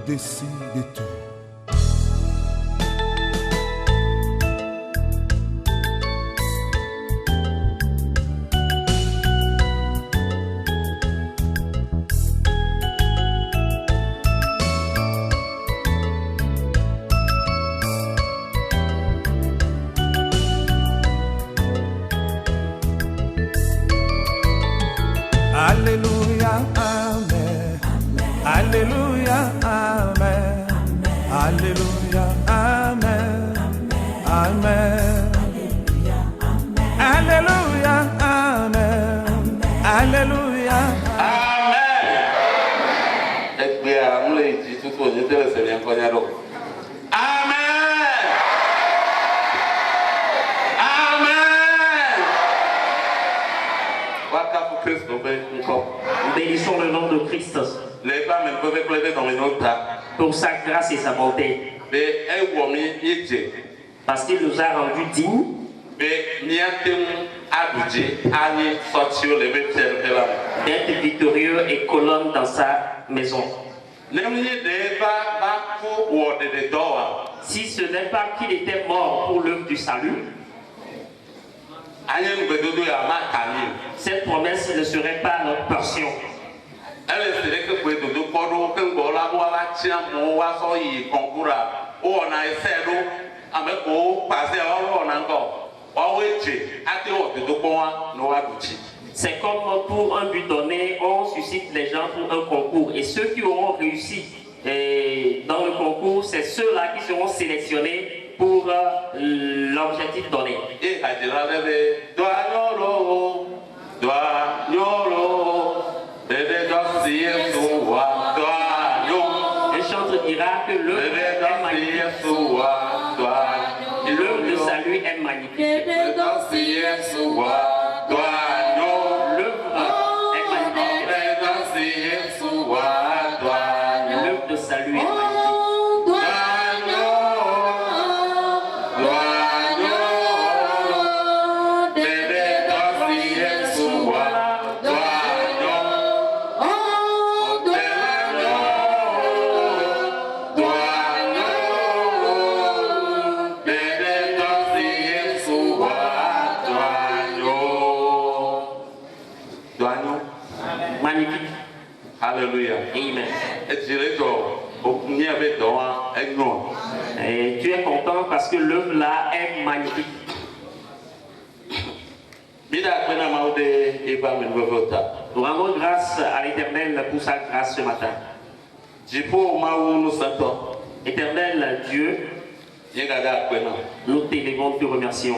au-dessus de tout. Alléluia, Amen. Alléluia, Amen. Alléluia, Amen. Amen. Alléluia, Amen. Alléluia. Amen. Et puis, on l'a dit tout au début, c'est bien qu'on y a l'eau. Amen. Amen. Waka Christ, Bénissons le nom de Christ les femmes peuvent plaider dans une autre pour sa grâce et sa bonté, parce qu'il nous a rendus dignes d'être victorieux et colonnes dans sa maison. Si ce n'est pas qu'il était mort pour l'œuvre du salut, cette promesse ne serait pas notre portion. C'est comme pour un but donné, on suscite les gens pour un concours. Et ceux qui auront réussi dans le concours, c'est ceux-là qui seront sélectionnés pour l'objectif donné. Un chantre dira que l'œuvre est magnifique. L'œuvre de salut est magnifique. L'œuvre est magnifique. L'œuvre de salut est magnifique. Magnifique. Alléluia. Amen. Et tu es content parce que l'œuvre là est magnifique. Nous rendons grâce à l'Éternel pour sa grâce ce matin. Éternel Dieu, nous t'élévons, nous te remercions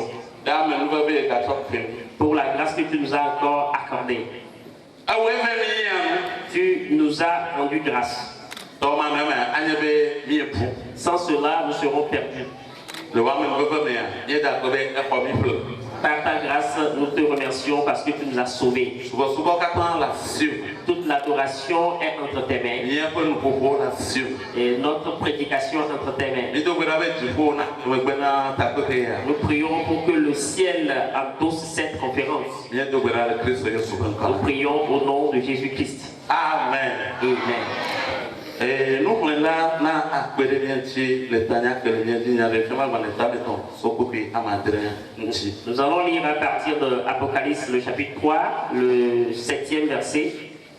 pour la grâce que tu nous as encore accordée. Tu nous as rendu grâce. Sans cela, nous serons perdus. Par ta grâce, nous te remercions parce que tu nous as sauvés. Toute l'adoration est entre tes mains. Et notre prédication est entre tes mains. Nous prions pour que le ciel endosse cette conférence. Nous prions au nom de Jésus-Christ. Amen. Amen. Et nous prenons là, nous allons lire à partir de Apocalypse, le chapitre 3, le 7e verset,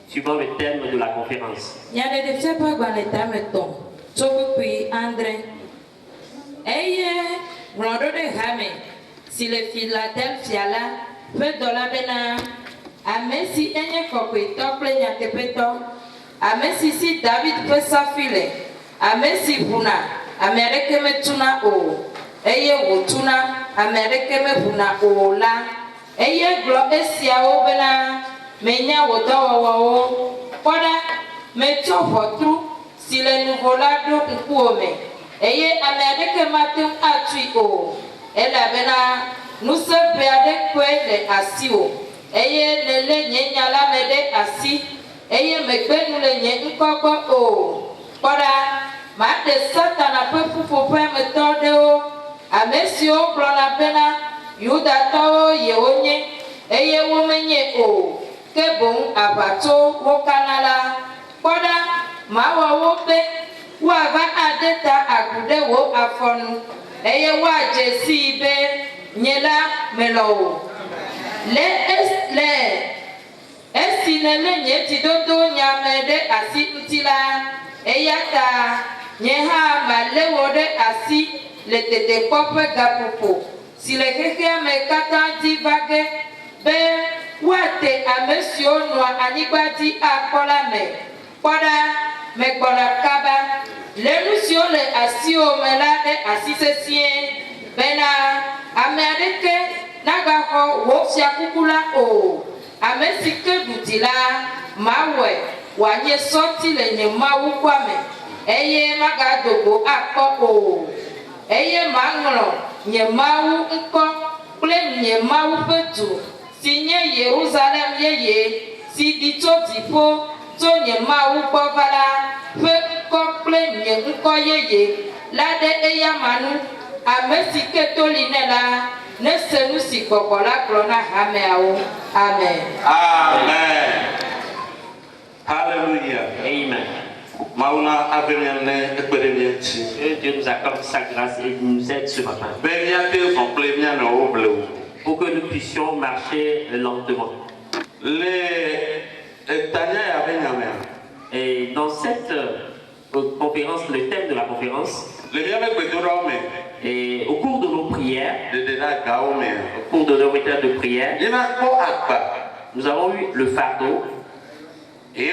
suivant le thème de la conférence. Si le Philadelphia là, fait de la bena, amen si enye kokwe tople nyakepeto, amen si David fait sa file, amen si buna, Amerike me tuna o, eye wo tuna, Amerike me buna o la, eye glo esia o bena, menya wo dawa o, koda, me chofotru, si le nouveau la do nkuome, eye Amerike matum atui o, ela bena, nous se perdons les assis. Ayez les nyenya la mede assis. Ayez me que nous les nyenya o. Voilà, ma de Satan a peu pour me tordre. A monsieur blona pena, Yuda tao yeonye. Ayez womenye o. Que bon abato wo canala. Voilà, ma wa wope. woava ade ta agu ɖe wo afɔ nu eye woadze si be nye la melɔ o esi nele nye dzidodo nyame ɖe asi ŋuti la eya ta nye hã malé wo ɖe asi le tetekpɔƒe gaƒoƒo si le xexea me katã dzi va ge be woate ame siwo nɔa anyigba dzi akpɔ la me kpɔ ɖa megbɔna kaba le nu siwo le asiwo me la ɖe asi sesĩe bena ame aɖeke nagaxɔ wo fiakuku la o ame si ke ɖuti la mawɔe wòanye sɔti le nye mawu kua me eye magadogo akpɔ o eye maŋlɔ nye mawu ŋkɔ kple nye mawu ƒe du si nye Yerusalem yeye si ɖi tso dziƒo tso nye mawu gbɔ va la ƒe ŋkɔ kple nye ŋkɔ yeye la ɖe eya manu ame si ke to li nɛ la ne se nu si gbɔgbɔ la gblɔ na hameawo amen. Amen. Hallelujah. Amen. Mauna avemian ne ekpedemia ti. Dieu nous accorde sa grâce et nous aide ce matin. Bemia te son plemia na obleu. Pour que nous puissions marcher lentement. Et dans cette conférence, le thème de la conférence, et au cours de nos prières, au cours de nos méthodes de prière, nous avons eu le fardeau. Et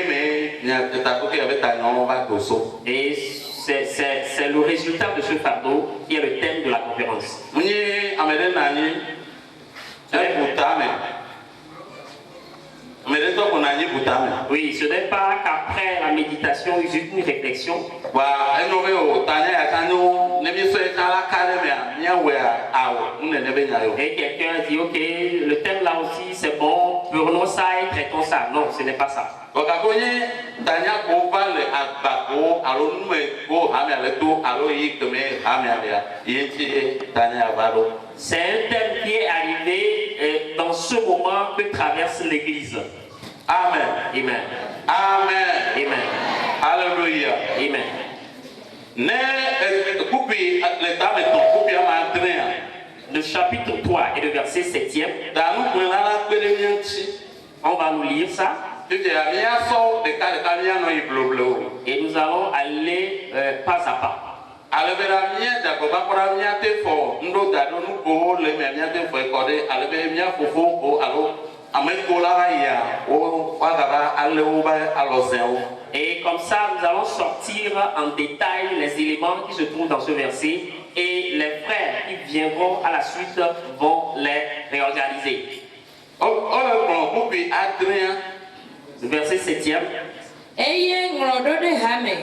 c'est le résultat de ce fardeau qui est le thème de la conférence. Oui, ce n'est pas qu'après la méditation, il y a une réflexion. Et quelqu'un a dit, ok, le thème là aussi c'est bon, prenons ça et traitons ça. Non, ce n'est pas ça. C'est un thème qui est arrivé dans ce moment que traverse l'Église. Amen. Amen. Amen. Amen. Alléluia. Amen. Le chapitre 3 et le verset 7e. On va nous lire ça. Et nous allons aller pas à pas. Et comme ça, nous allons sortir en détail les éléments qui se trouvent dans ce verset et les frères qui viendront à la suite vont les réorganiser. Le verset 7e. Eye ŋlɔɖo ɖe hame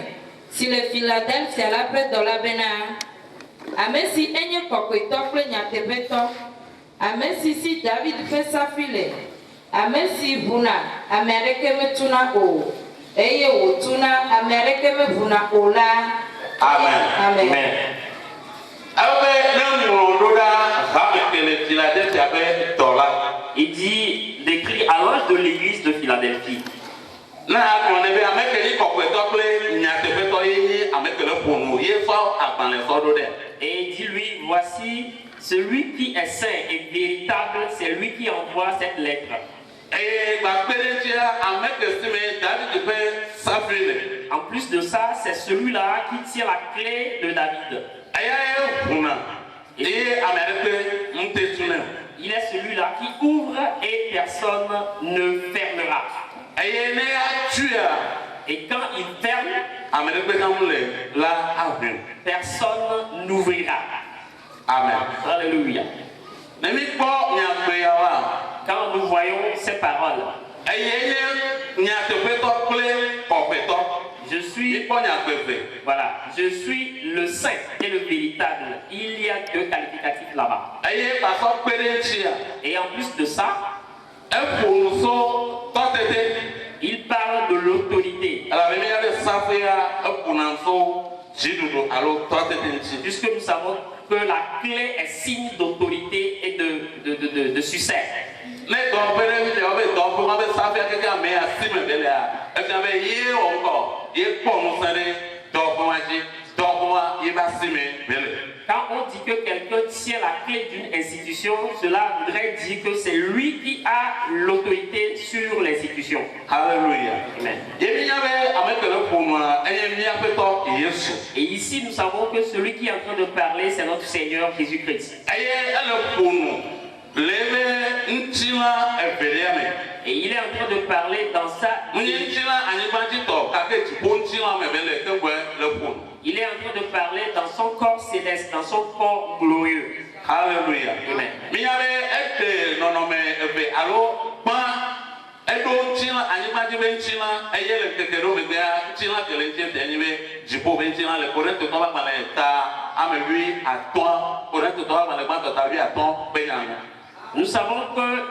si le Philadelphia la ƒe dɔla bena ame si enye kɔkɔetɔ kple nyateƒetɔ ame si si David ƒe safi le ame si ʋuna ame aɖeke metuna o eye wòtuna ame aɖeke meʋuna o la. Amen. Amen. Amen. Il dit, décrit à l'ange de l'église de Philadelphie. Et il dit lui, voici celui qui est saint et véritable, c'est lui qui envoie cette lettre. En plus de ça, c'est celui-là qui tient la clé de David. Il est celui-là qui ouvre et personne ne fermera. Et quand il ferme, personne n'ouvrira. Amen. Alléluia. Quand nous voyons ces paroles, je suis le saint et le véritable. Il y a deux qualificatifs là-bas. Et en plus de ça, il parle de l'autorité. Puisque nous savons que la clé est signe d'autorité et de succès. Quand on dit que quelqu'un tient la clé d'une institution, cela voudrait dire que c'est lui qui a l'autorité sur l'institution. Alléluia. Amen. Et ici, nous savons que celui qui est en train de parler, c'est notre Seigneur Jésus-Christ. Et il est en train de parler dans ça. Il est en train de parler dans son corps céleste, dans son corps glorieux. Alléluia. Amen. Nous savons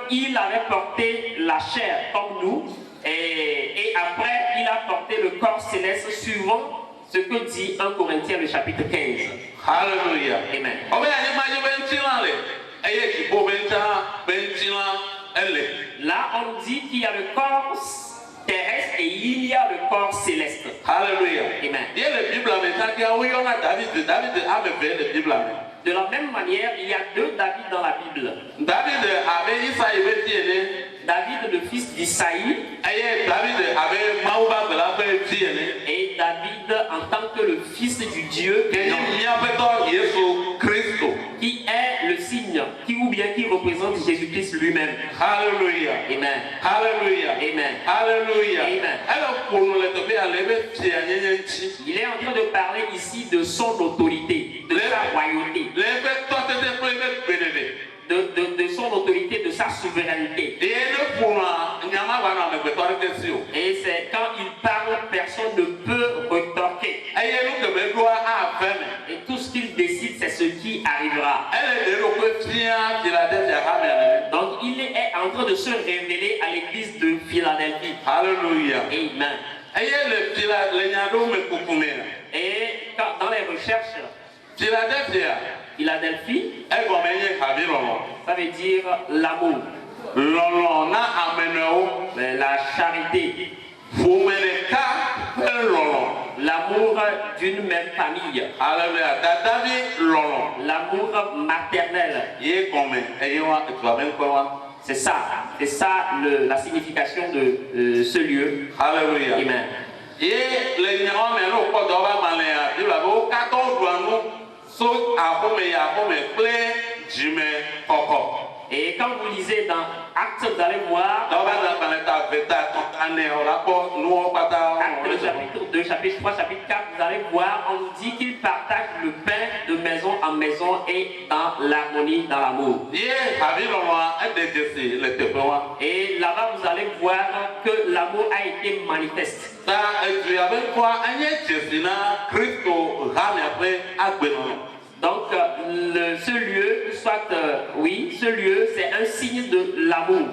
qu'il avait porté la chair comme nous et après il a porté le corps céleste suivant ce que dit 1 Corinthiens le chapitre 15. Alléluia. Amen. Là on dit qu'il y a le corps terrestre et il y a le corps céleste. Alléluia. Amen. De la même manière, il y a deux David dans la Bible. David, le fils d'Isaïe, et David en tant que le fils du Dieu qui est le signe, qui représente Jésus-Christ lui-même. Alléluia. Amen. Alléluia. Amen. Alléluia. Amen. Il est en train de parler ici de son autorité, de sa royauté, de son autorité, de sa souveraineté. Et c'est quand il parle, personne ne peut retorquer. Et tout ce qu'il décide, c'est ce qui arrivera. Donc il est en train de se révéler à l'église de Philadelphie. Alléluia. Amen. Et dans les recherches, Philadelphie, ça veut dire l'amour, la charité, l'amour d'une même famille, l'amour maternel. C'est ça la signification de ce lieu. Alléluia. Amen. Et quand vous lisez dans Actes, vous allez voir, Actes chapitre 2, chapitre 3, chapitre 4, vous allez voir, on dit qu'ils partagent le pain de maison en maison et dans l'harmonie, dans l'amour. Et là-bas, vous allez voir que l'amour a été manifeste. Donc, ce lieu, ce lieu, c'est un signe de l'amour.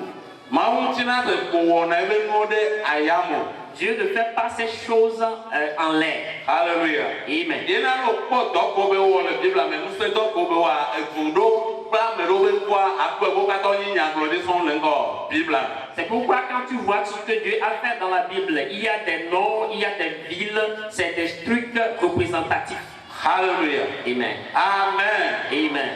Dieu ne fait pas ces choses en l'air. Alléluia. Amen. C'est pourquoi quand tu vois tout ce que Dieu a fait dans la Bible, il y a des noms, il y a des villes, c'est des trucs représentatifs. Alléluia. Amen. Amen. Amen.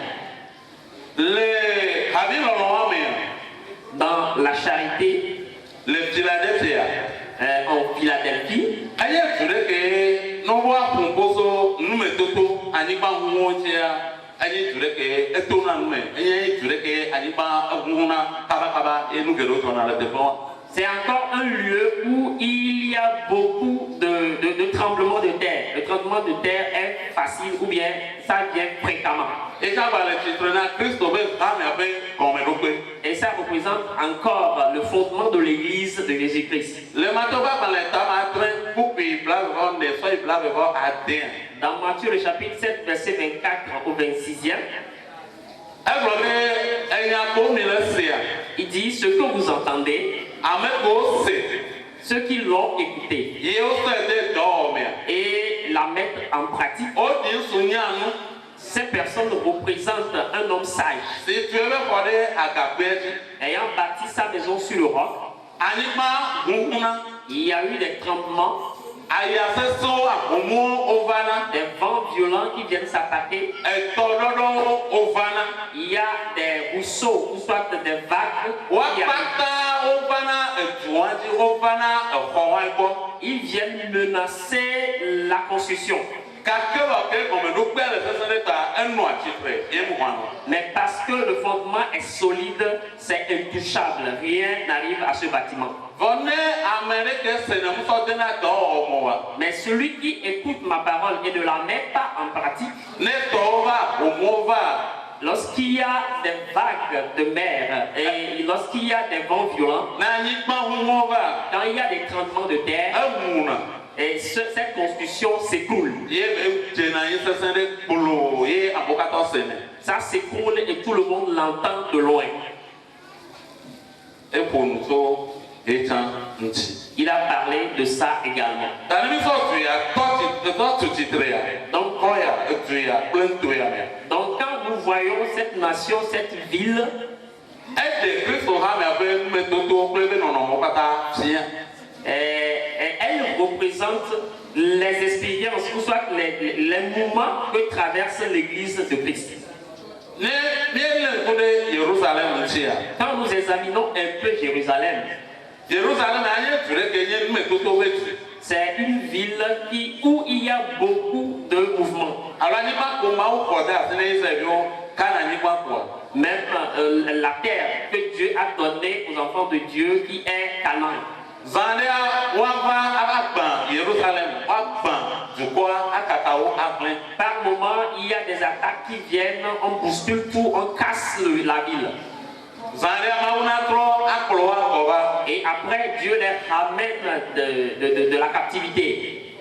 Dans la charité, en Philadelphie, c'est encore un lieu où il y a beaucoup de tremblements de terre. Le tremblement de terre est facile ou bien ça vient fréquemment. Et ça représente encore le fondement de l'église de Jésus-Christ. Dans Matthieu le chapitre 7, verset 24 au 26e, il dit ce que vous entendez, ceux qui l'ont écouté et la mettre en pratique. Ces personnes représentent un homme sage ayant bâti sa maison sur le roc. Il y a eu des tremblements ayaseso agomo ovana, des vents violents qui viennent s'attaquer. etolodo ovana, Il y a des ruisseaux ou soit des vagues qui arrivent. wakpata ovana, etuanji ovana, exɔwagbɔ. Ils viennent menacer la construction. Mais parce que le fondement est solide, c'est intouchable. Rien n'arrive à ce bâtiment. Mais celui qui écoute ma parole et ne la met pas en pratique, lorsqu'il y a des vagues de mer et lorsqu'il y a des vents violents, quand il y a des tremblements de terre, et cette construction s'écroule. Ça s'écroule et tout le monde l'entend de loin. Il a parlé de ça également. Donc quand nous voyons cette nation, cette ville, elle représente les expériences, ou soit les moments que traverse l'église de Christ. Quand nous examinons un peu Jérusalem, c'est une ville où il y a beaucoup de mouvements. Même la terre que Dieu a donnée aux enfants de Dieu qui est Canaan. Par moment, il y a des attaques qui viennent, on bouscule tout, on casse la ville. Et après, Dieu les ramène de la captivité.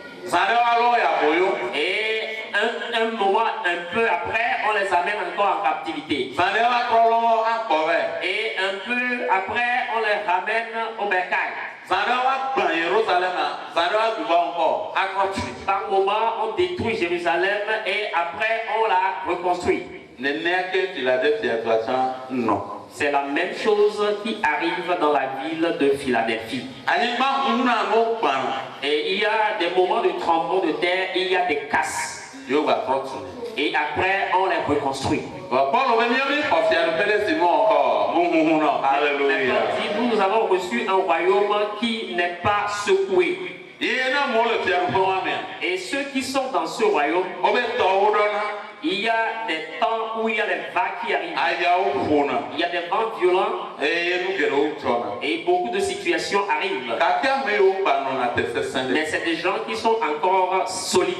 Et un moment, un peu après, on les amène encore en captivité. Et un peu après, on les ramène au bercail. Par moment, on détruit Jérusalem et après, on la reconstruit. C'est la même chose qui arrive dans la ville de Philadelphie. Et il y a des moments de tremblement de terre, il y a des casses. Et après, on les reconstruit. Nous avons reçu un royaume qui n'est pas secoué. Et ceux qui sont dans ce royaume, il y a des temps où il y a des vagues qui arrivent. Il y a des vents violents. Et beaucoup de situations arrivent. Mais c'est des gens qui sont encore solides.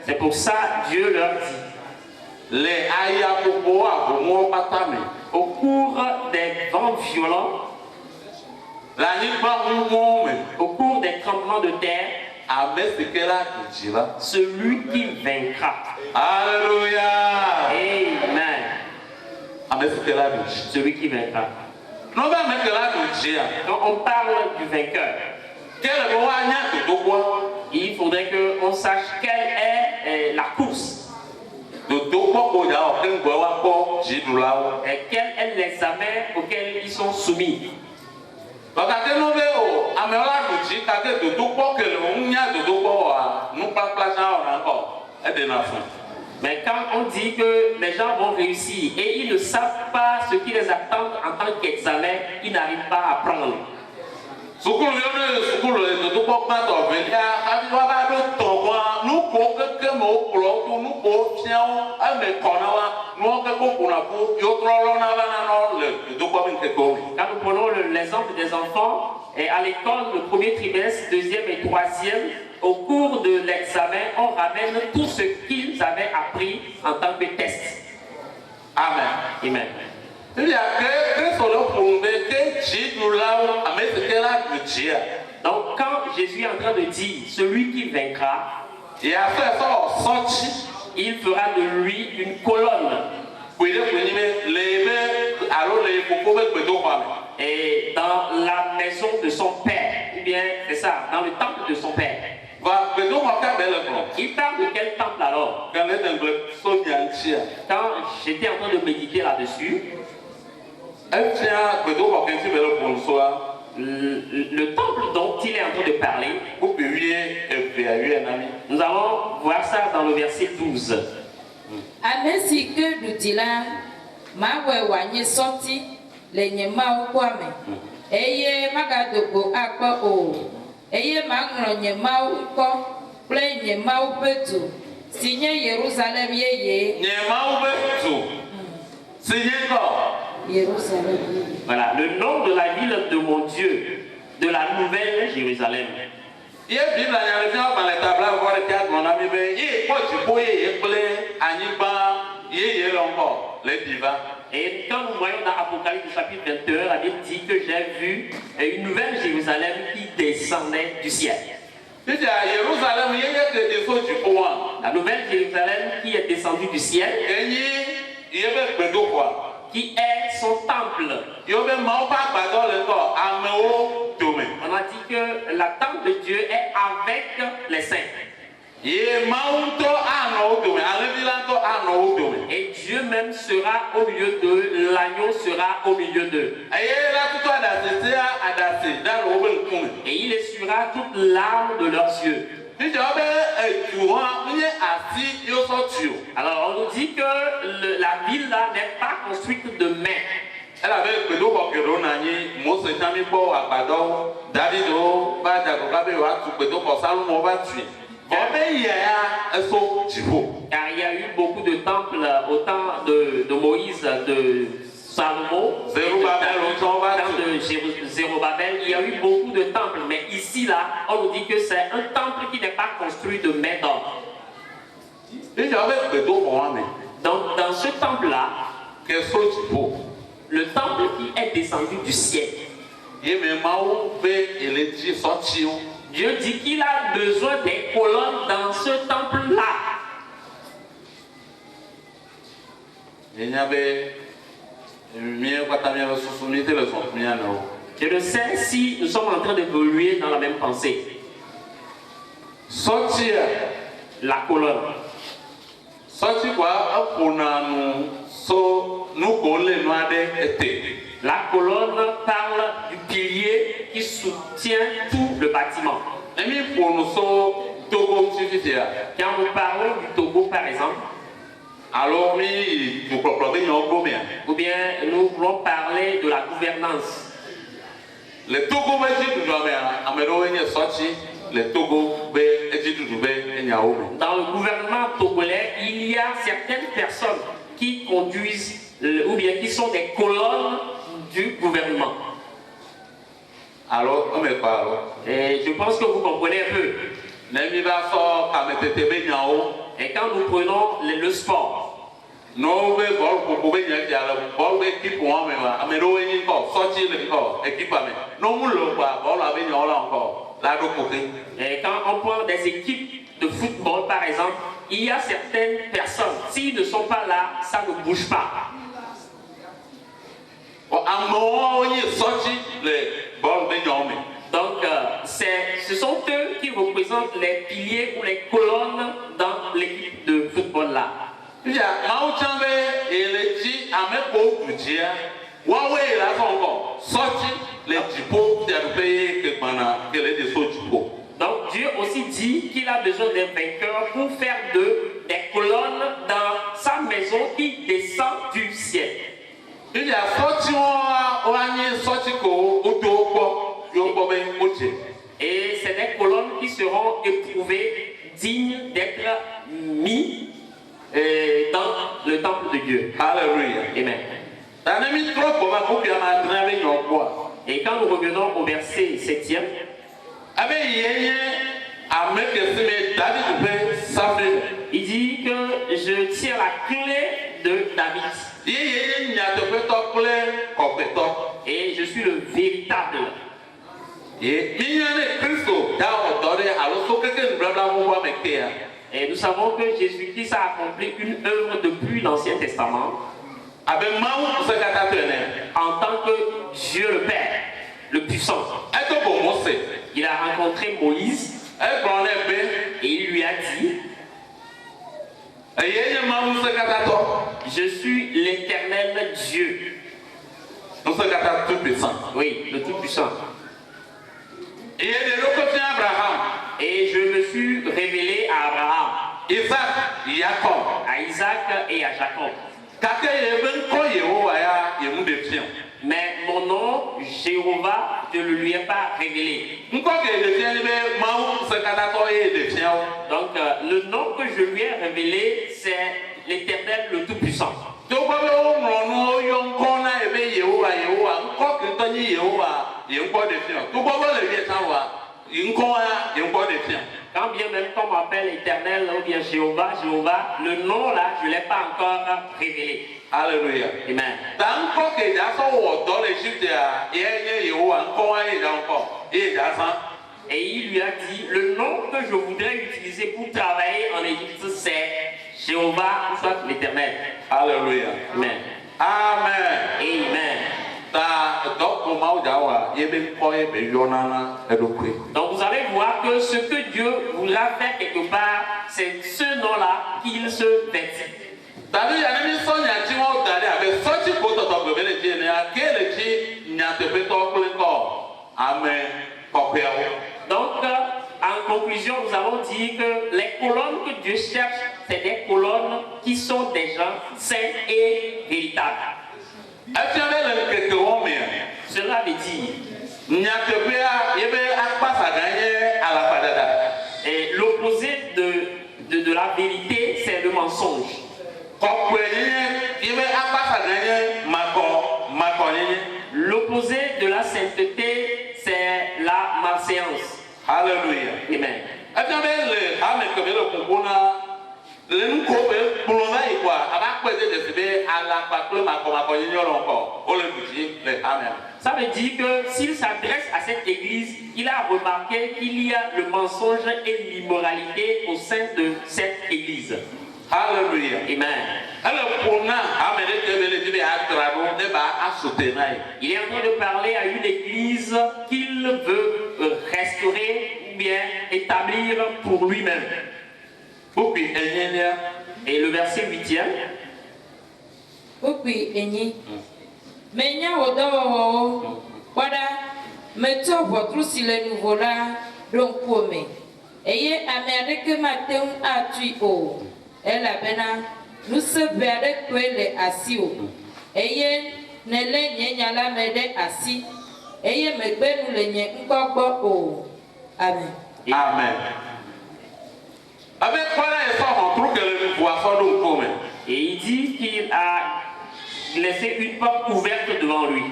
C'est pour ça Dieu leur dit, au cours des vents violents, au cours des tremblements de terre, celui qui vaincra. Alléluia. Amen. Celui qui vaincra. Quand on parle du vainqueur, il faudrait qu'on sache quelle est la course. Et quel est l'examen auquel ils sont soumis. Mais quand on dit que les gens vont réussir et ils ne savent pas ce qui les attend en tant qu'examen, ils n'arrivent pas à apprendre. Quand nous prenons l'exemple des enfants, et à l'école, le premier trimestre, deuxième et troisième, au cours de l'examen, on ramène tout ce qu'ils avaient appris en tant que test. Amen. Amen. Donc quand Jésus est en train de dire celui qui vaincra, il fera de lui une colonne. Et dans la maison de son père, ou bien c'est ça, dans le temple de son père. Il parle de quel temple alors? Quand j'étais en train de méditer là-dessus, Le temple dont il est en train de parler, nous allons voir ça dans le verset 12. Ame si ke ɖudila mawɔe wòanye sɔti le nye mawu ƒua me eye magadogbo akpɔ o eye maŋlɔ nye mawu ŋkɔ kple nye mawu ƒe du si nye Yerusalem yeye. Nye mawu ƒe du si nye kɔ. Yerusalem. Voilà, le nom de la ville de mon Dieu, de la nouvelle Jérusalem. Ye Bible nyalefia ba le tabla vɔ ɖe tia gblɔ na mi be ye kpɔ dziƒo ye kple anyigba ye le ŋkɔ le diva. Et quand nous voyons dans Apocalypse chapitre 21, la Bible dit que j'ai vu une nouvelle Jérusalem qui descendait du ciel. La nouvelle Jérusalem qui est descendue du ciel, qui est son temple. On a dit que la temple de Dieu est avec les saints. Et Dieu même sera au milieu d'eux, l'agneau sera au milieu d'eux. Et il essuiera toute larme de leurs yeux. Alors on nous dit que la ville là n'est pas construite de main. Elle avait que nous avons Mose Tami pour Abadon, David, car il y a eu beaucoup de temples au temps de Moïse, de Salomon, de Zérubabel. Il y a eu beaucoup de temples, mais ici là, on nous dit que c'est un temple qui n'est pas construit de main d'homme. Donc dans ce temple là, le temple qui est descendu du ciel, Dieu dit qu'il a besoin des colonnes dans ce temple-là. Je ne sais si nous sommes en train d'évoluer dans la même pensée. La colonne. La colonne parle du pilier qui soutient tout le bâtiment. Quand nous parlons du Togo par exemple, ou bien nous voulons parler de la gouvernance. Dans le gouvernement togolais, il y a certaines personnes qui conduisent ou bien qui sont des colonnes du gouvernement. Alors, et je pense que vous comprenez un peu. Et quand nous prenons le sport, et quand on prend des équipes de football par exemple, il y a certaines personnes, s'ils ne sont pas là, ça ne bouge pas. Donc, ce sont eux qui représentent les piliers ou les colonnes dans l'équipe de football là. Donc Dieu aussi dit qu'il a besoin des vainqueurs pour faire d'eux des colonnes dans sa maison qui descend du ciel. Et c'est des colonnes qui seront éprouvées, dignes d'être mis dans le temple de Dieu. Alléluia. Amen. Et quand nous revenons au verset 7e, il dit que je tiens la clé de David. Et je suis le véritable. Et nous savons que Jésus-Christ a accompli une œuvre depuis l'Ancien Testament en tant que Dieu le Père, le puissant. Il a rencontré Moïse et il lui a dit: je suis l'Éternel Dieu. Nous sommes tout puissants. Oui, le Tout-Puissant. Il y a des locaux Abraham, Et je me suis révélé à Abraham, Isaac, Jacob. à Isaac et à Jacob. Kaka yeben ko Yehowa ya yemu defiant. Mais mon nom, Jéhovah, je ne lui ai pas révélé. Nko ke defiant ni be maou se kata ko ye defiant. Donc, le nom que je lui ai révélé, c'est l'Éternel, le Tout-Puissant. To ko be o mronu o yon ko na ebe Yehowa nko ke to ni Yehowa yenko defiant. To ko le vie san wa nko ya yenko defiant. Quand bien même qu'on m'appelle Éternel ou bien Jéhovah, le nom là, je ne l'ai pas encore révélé. Alléluia. Amen. Dan ko ke da so wo do l'Égypte ya ye Yehowa nko ya da nko. Da san. Et il lui a dit, le nom que je voudrais utiliser pour travailler en Égypte, c'est Jéhovah, ou soit l'Éternel. Alléluia. Amen. Amen. Amen. Donc vous allez voir que ce que Dieu voudra faire quelque part, c'est ce nom-là qu'il se vêtit. Donc, en conclusion, nous allons dire que les colonnes que Dieu cherche, c'est des colonnes qui sont des gens saints et véritables. Cela veut dire et l'opposé de la vérité, c'est le mensonge. L'opposé de la sainteté, c'est la malséance. Alléluia. Amen. Ça veut dire que s'il s'adresse à cette église, il a remarqué qu'il y a le mensonge et l'immoralité au sein de cette église. Alléluia. Amen. Il est en train de parler à une église qu'il veut restaurer ou bien établir pour lui-même. Et le verset 8e. Menya wodo wada meto votre si le nouveau là donc comme eye amérique matin a tu o elle a bena nous se verre que les assis eye ne le nyenya la mede assis eye megbe nous le nye nkogbo o amen. Amen. Avec quoi là il faut on trouve que le pouvoir soit donc comme et il dit qu'il a laissé une porte ouverte devant lui.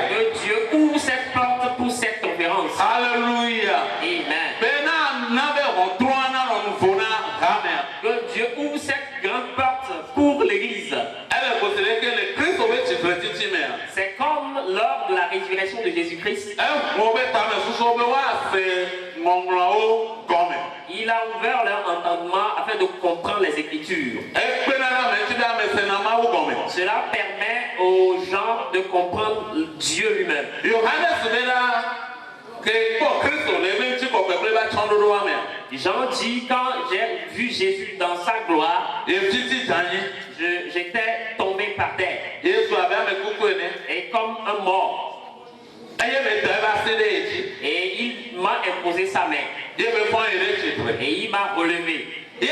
Que Dieu ouvre cette porte pour cette conférence. Alléluia. Amen. Que Dieu ouvre cette grande porte pour l'église. C'est comme lors de la résurrection de Jésus-Christ. Il a ouvert leur entendement afin de comprendre les Écritures. Cela permet aux gens de comprendre Dieu lui-même. Jean dit, quand j'ai vu Jésus dans sa gloire, j'étais tombé par terre. Et comme un mort. Et il m'a imposé sa main. Et il m'a relevé. Et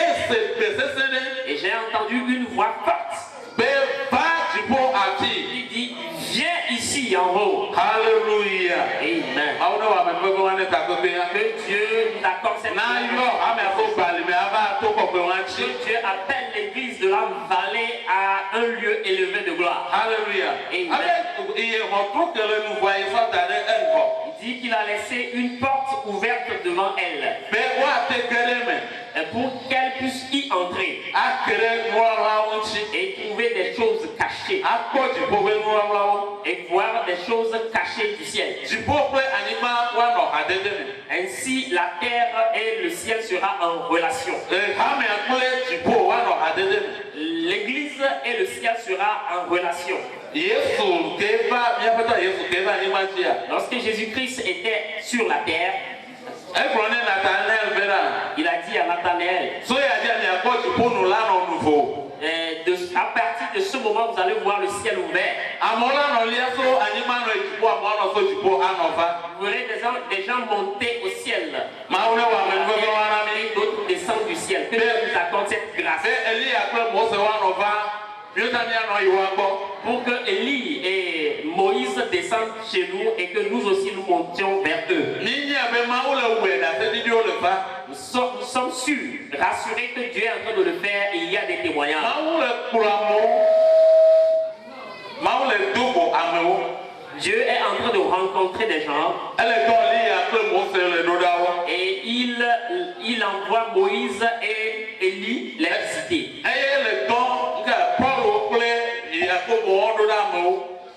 j'ai entendu une voix forte. Il dit, viens ici en haut. Alléluia. Amen. Que Dieu nous accorde cette que Dieu appelle l'église de la vallée à un lieu élevé de gloire. Alléluia. Amen. Il dit qu'il a laissé une porte ouverte devant elle. Pour qu'elle puisse y entrer. Et trouver des choses cachées. Et voir des choses cachées du ciel. Ainsi la terre et le ciel sera en relation. L'église et le ciel sera en relation. Lorsque Jésus-Christ était sur la terre, il a dit à Nathanaël de à partir de ce moment, vous allez voir le ciel ouvert. Vous verrez des gens monter au ciel. Et d'autres descendent du ciel. Que Dieu nous accorde cette grâce. Pour que Élie et Moïse descendent chez nous et que nous aussi nous montions vers eux. Nous sommes sûrs, rassurés que Dieu est en train de le faire et il y a des témoignages. Dieu est en train de rencontrer des gens et il envoie Moïse et Élie les visiter.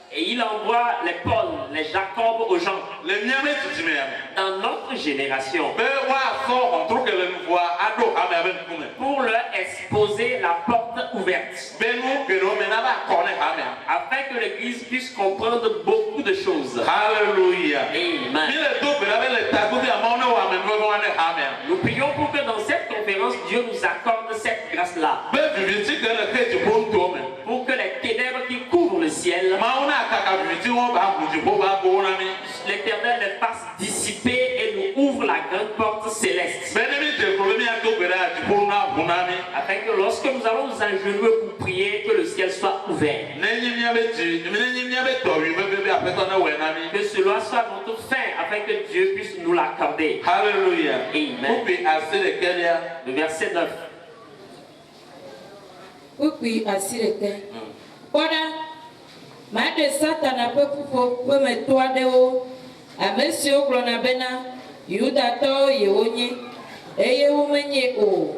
Et il envoie les Paul, les Jacob aux gens. Dans notre génération. Pour leur exposer la porte ouverte. Afin que l'Église puisse comprendre beaucoup de choses. Alléluia. Amen. Nous prions pour que dans cette conférence, Dieu nous accorde cette grâce-là. Pour que les ténèbres qui couvrent le ciel, l'Éternel les fasse dissiper et nous ouvre la grande porte céleste. Afin que lorsque nous allons nous agenouiller pour prier, que le ciel soit ouvert. Que cela soit notre fin, afin que Dieu puisse nous l'accorder. Alléluia. Amen. Le verset 9. Oui, assis le cœur. Voilà. Ma de Satan peut pour me toi de haut. A monsieur Glonabena, Yudato, Yoni, et Yomeni o.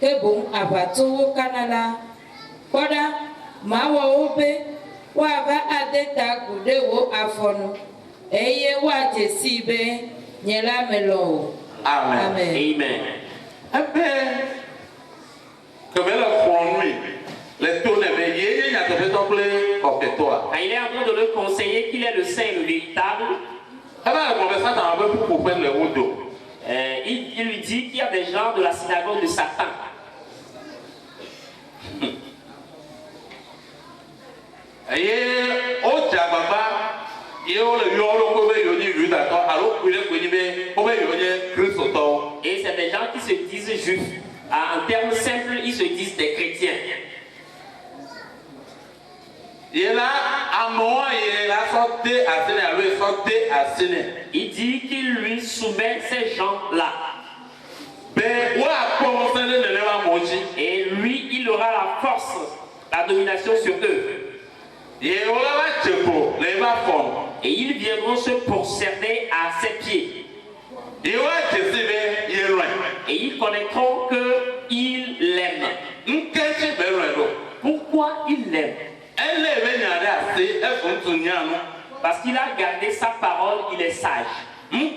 Que bon, à Bateau, Canada. Voilà. Ma waope, wava adeta gudeo afono. Eye wate sibe, nyela melo. Amen. Amen. Amen. Que belle nuit. Les tournées, il est en train de le conseiller qu'il est le saint et le véritable. Il lui dit qu'il y a des gens de la synagogue de Satan. Et c'est des gens qui se disent juifs. En termes simples, ils se disent des chrétiens. Il dit qu'il lui soumet ces gens-là. Et lui, il aura la force, la domination sur eux. Et ils viendront se prosterner à ses pieds. Et ils connaîtront qu'il l'aime. Pourquoi il l'aime? Parce qu'il a gardé sa parole, il est sage. Il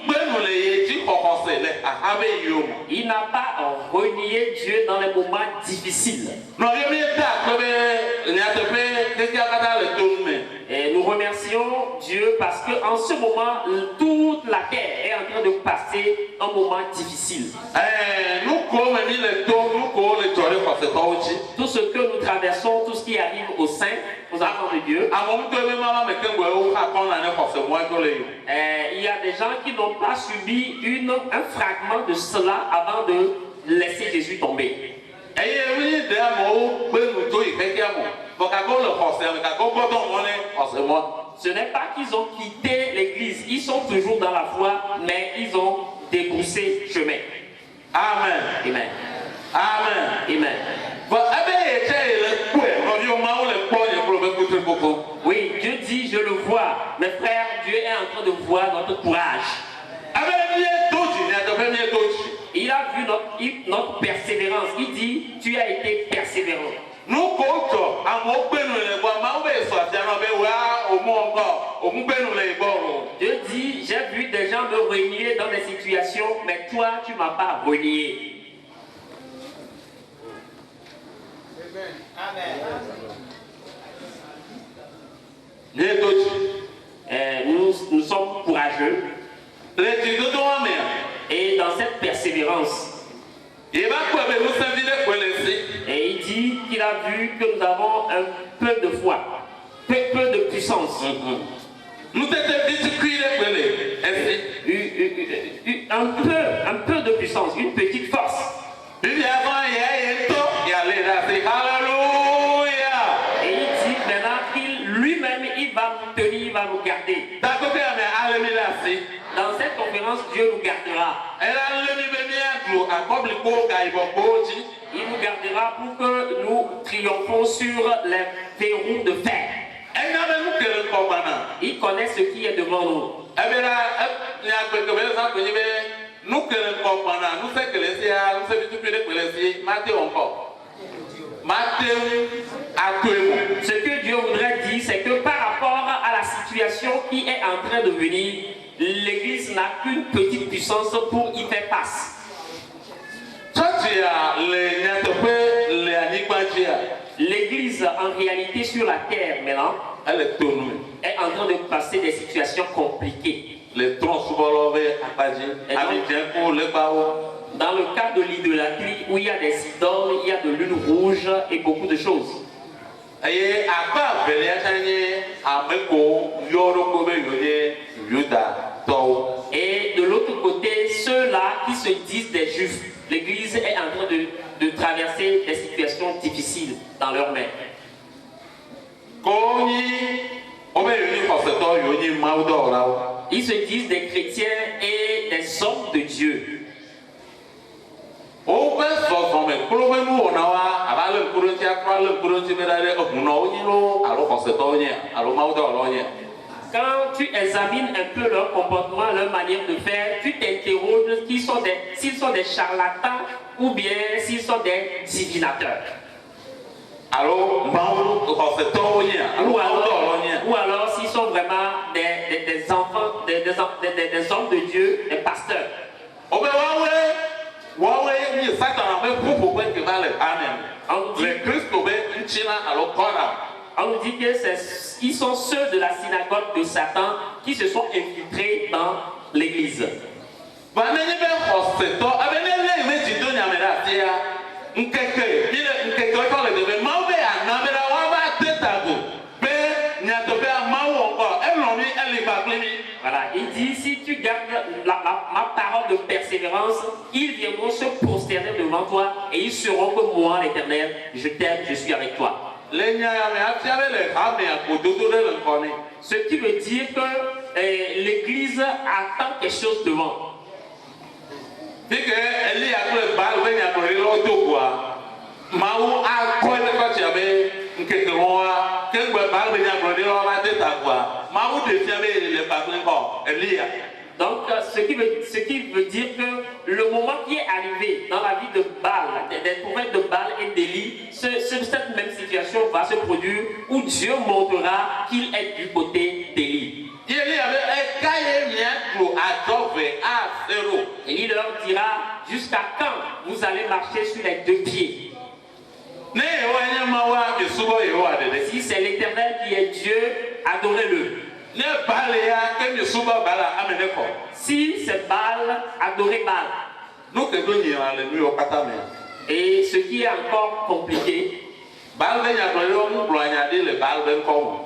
n'a pas renié Dieu dans les moments difficiles. Et nous remercions Dieu parce qu'en ce moment, toute la terre est en train de passer un moment difficile. Tout ce que nous traversons, tout ce qui arrive au sein, aux enfants de Dieu, il y a des gens qui n'ont pas subi un fragment de cela avant de laisser Jésus tomber. Ce n'est pas qu'ils ont quitté l'église, ils sont toujours dans la foi, mais ils ont débroussé chemin. Amen. Amen. Amen. Amen. Oui, Dieu dit, je le vois. Mes frères, Dieu est en train de voir notre courage. Il a vu notre persévérance. Il dit, tu as été persévérant. Dieu dit, j'ai vu des gens me renier dans des situations, mais toi, tu ne m'as pas renié. Nous sommes courageux. Et dans cette persévérance, et il dit qu'il il a vu que nous avons un peu de foi, peu de puissance. Nous t'étions vite cuire Un peu de puissance, une petite force. Et il dit maintenant qu'il lui-même, il va nous tenir, il va nous garder. Dans cette conférence, Dieu nous gardera. Il nous gardera pour que nous triomphons sur les verrous de fer. Il connaît ce qui est devant nous. Ce que Dieu voudrait dire, c'est que par rapport à la situation qui est en train de venir, l'Église n'a qu'une petite puissance pour y faire face. L'Église, en réalité, sur la terre maintenant, est en train de passer des situations compliquées. Dans le cas de l'idolâtrie, où il y a des idoles, il y a de l'huile rouge et beaucoup de choses. Et de l'autre côté, ceux-là qui se disent des juifs, l'Église est en train de traverser des situations difficiles dans leur main. Ils se disent des chrétiens et des hommes de Dieu. Quand tu examines un peu leur comportement, leur manière de faire, tu t'interroges s'ils sont des charlatans ou bien s'ils sont des divinateurs. Ou alors s'ils sont vraiment des enfants, des hommes de Dieu, des pasteurs. On nous dit qu'ils sont ceux de la synagogue de Satan qui se sont infiltrés dans l'église. Voilà, il dit, si tu gardes ma parole de persévérance, ils viendront se prosterner devant toi et ils sauront que moi, l'Éternel, je t'aime, je suis avec toi. Ce qui veut dire que l'Église attend quelque chose devant. Donc, ce qui veut dire que le moment qui est arrivé dans la vie de Baal, des prophètes de Baal et d'Élie, cette même situation va se produire où Dieu montrera qu'il est du côté d'Élie. Et il leur dira, jusqu'à quand vous allez marcher sur les deux pieds? Si c'est l'Éternel qui est Dieu, adorez-le. Si c'est Baal, adorez Baal. Et ce qui est encore compliqué,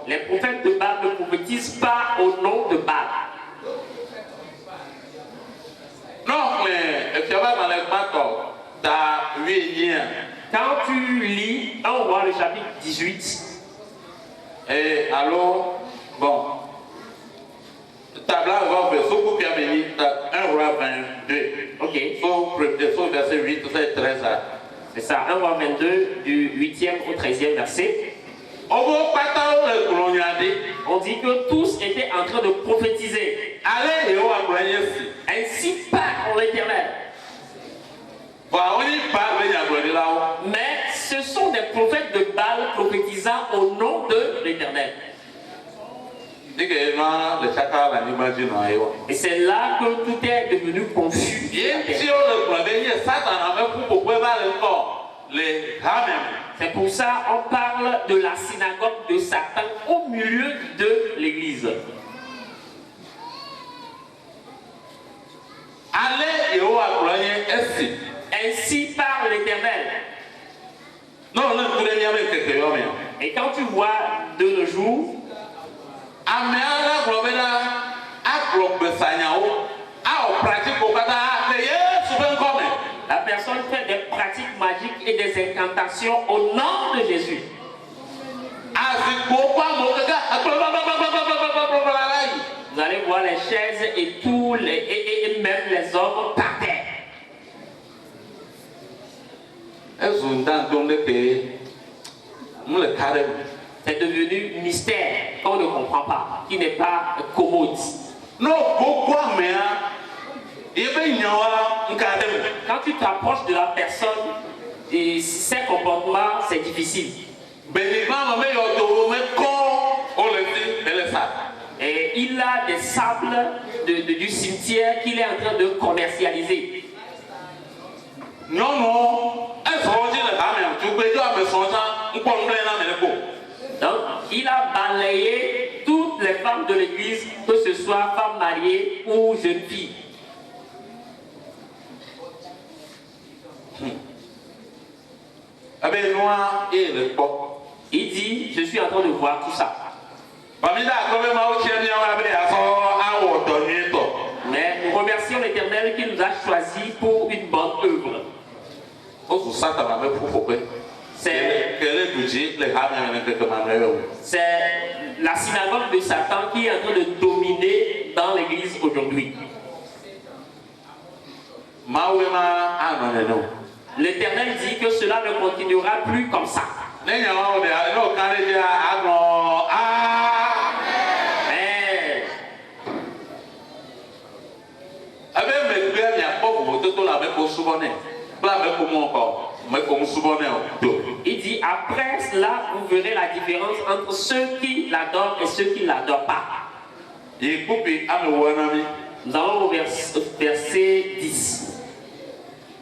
les prophètes de Baal ne prophétisent pas au nom de Baal. Quand tu lis 1 Roi le chapitre 18, et alors, bon, tabla va faire 1 Roi 22. ok, Sauf verset 8, c'est 13. c'est ça, 1 Roi 22 du 8e au 13e verset. On dit que tous étaient en train de prophétiser. Ainsi parle l'Éternel. Mais ce sont des prophètes de Baal prophétisant au nom de l'Éternel. Et c'est là que tout est devenu confus. C'est pour ça qu'on parle de la synagogue de Satan au milieu de l'église. Ainsi parle l'Éternel. Et quand tu vois de nos jours, la personne fait des pratiques magiques et des incantations au nom de Jésus. Vous allez voir les chaises et et même les hommes par terre. C'est devenu mystère qu'on ne comprend pas, qui n'est pas commode. Quand tu t'approches de la personne, et ses comportements, c'est difficile. Et il a des sables du cimetière qu'il est en train de commercialiser. Donc, il a balayé toutes les femmes de l'église, que ce soit femmes mariées ou jeunes filles. Il dit, je suis en train de voir tout ça. Mais nous remercions l'Éternel qui nous a choisis pour une bonne œuvre. C'est la synagogue de Satan qui est en train de dominer dans l'église aujourd'hui. L'Éternel dit que cela ne continuera plus comme ça. Amen. Il dit après cela, vous verrez la différence entre ceux qui l'adorent et ceux qui ne l'adorent pas. Nous allons au verset 10.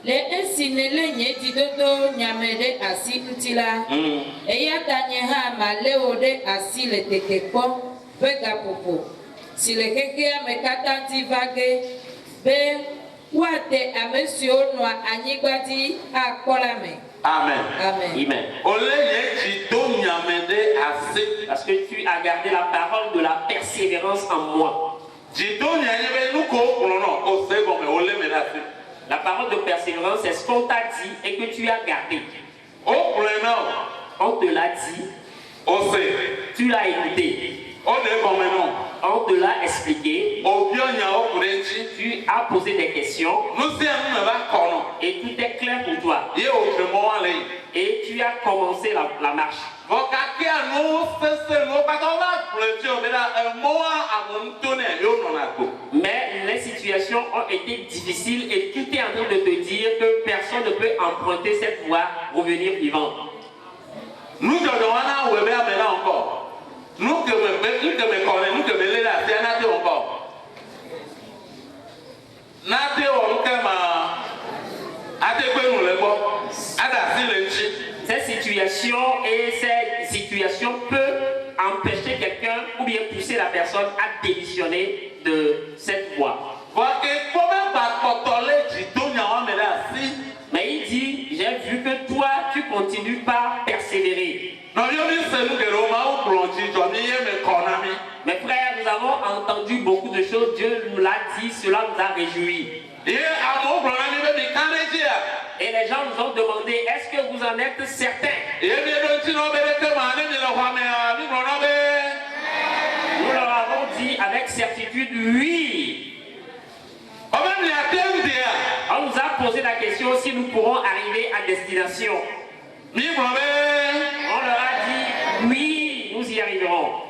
Le ensinele nye didodo nyamede asi utila. Eya ha maleo de asi le tekekpo pega popo. Si le keke amekata tivage be wate amesio noa anyigwadi akolame. Amen. Amen. Amen. Parce que tu as gardé la parole de la persévérance en moi. La parole de persévérance, c'est ce qu'on t'a dit et que tu as gardé. On te l'a dit, tu l'as écouté, on te l'a expliqué, tu as posé des questions et tout est clair pour toi. Et tu as commencé la marche. Mais les situations ont été difficiles et tu es en train de te dire que personne ne peut emprunter cette voie, revenir vivant. Nous que cette situation et cette situation peut empêcher quelqu'un ou bien pousser la personne à démissionner de cette voie. Mais il dit, j'ai vu que toi, tu continues pas à persévérer. Mes frères, nous avons entendu beaucoup de choses. Dieu nous l'a dit, cela nous a réjouis. Et les gens nous ont demandé, est-ce que vous en êtes certains? Nous leur avons dit avec certitude, oui. On nous a posé la question si nous pourrons arriver à destination. On leur a dit, oui, nous y arriverons.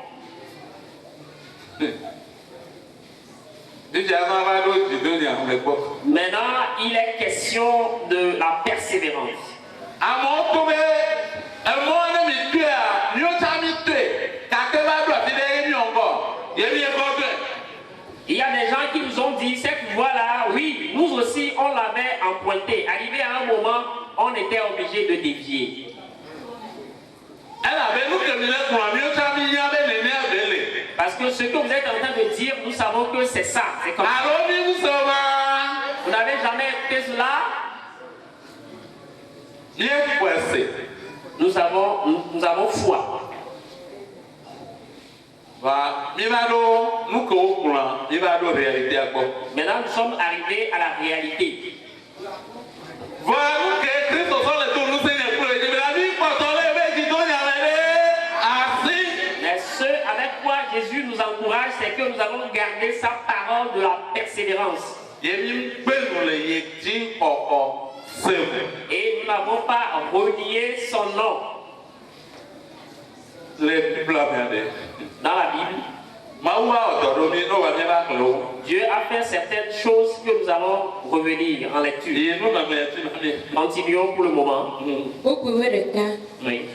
Maintenant, il est question de la persévérance. Il y a des gens qui nous ont dit, cette voie-là, oui, nous aussi, on l'avait empruntée. Arrivé à un moment, on était obligé de dévier. Parce que ce que vous êtes en train de dire, nous savons que c'est ça. C'est comme ça. Vous n'avez jamais écouté cela? nous avons foi. Maintenant, nous sommes arrivés à la réalité. Mais ce avec quoi Jésus nous encourage, c'est que nous allons garder sa parole de la persévérance. Et nous n'avons pas renié son nom. Dans la Bible, Dieu a fait certaines choses que nous allons revenir en lecture. Continuons pour le moment. Oui.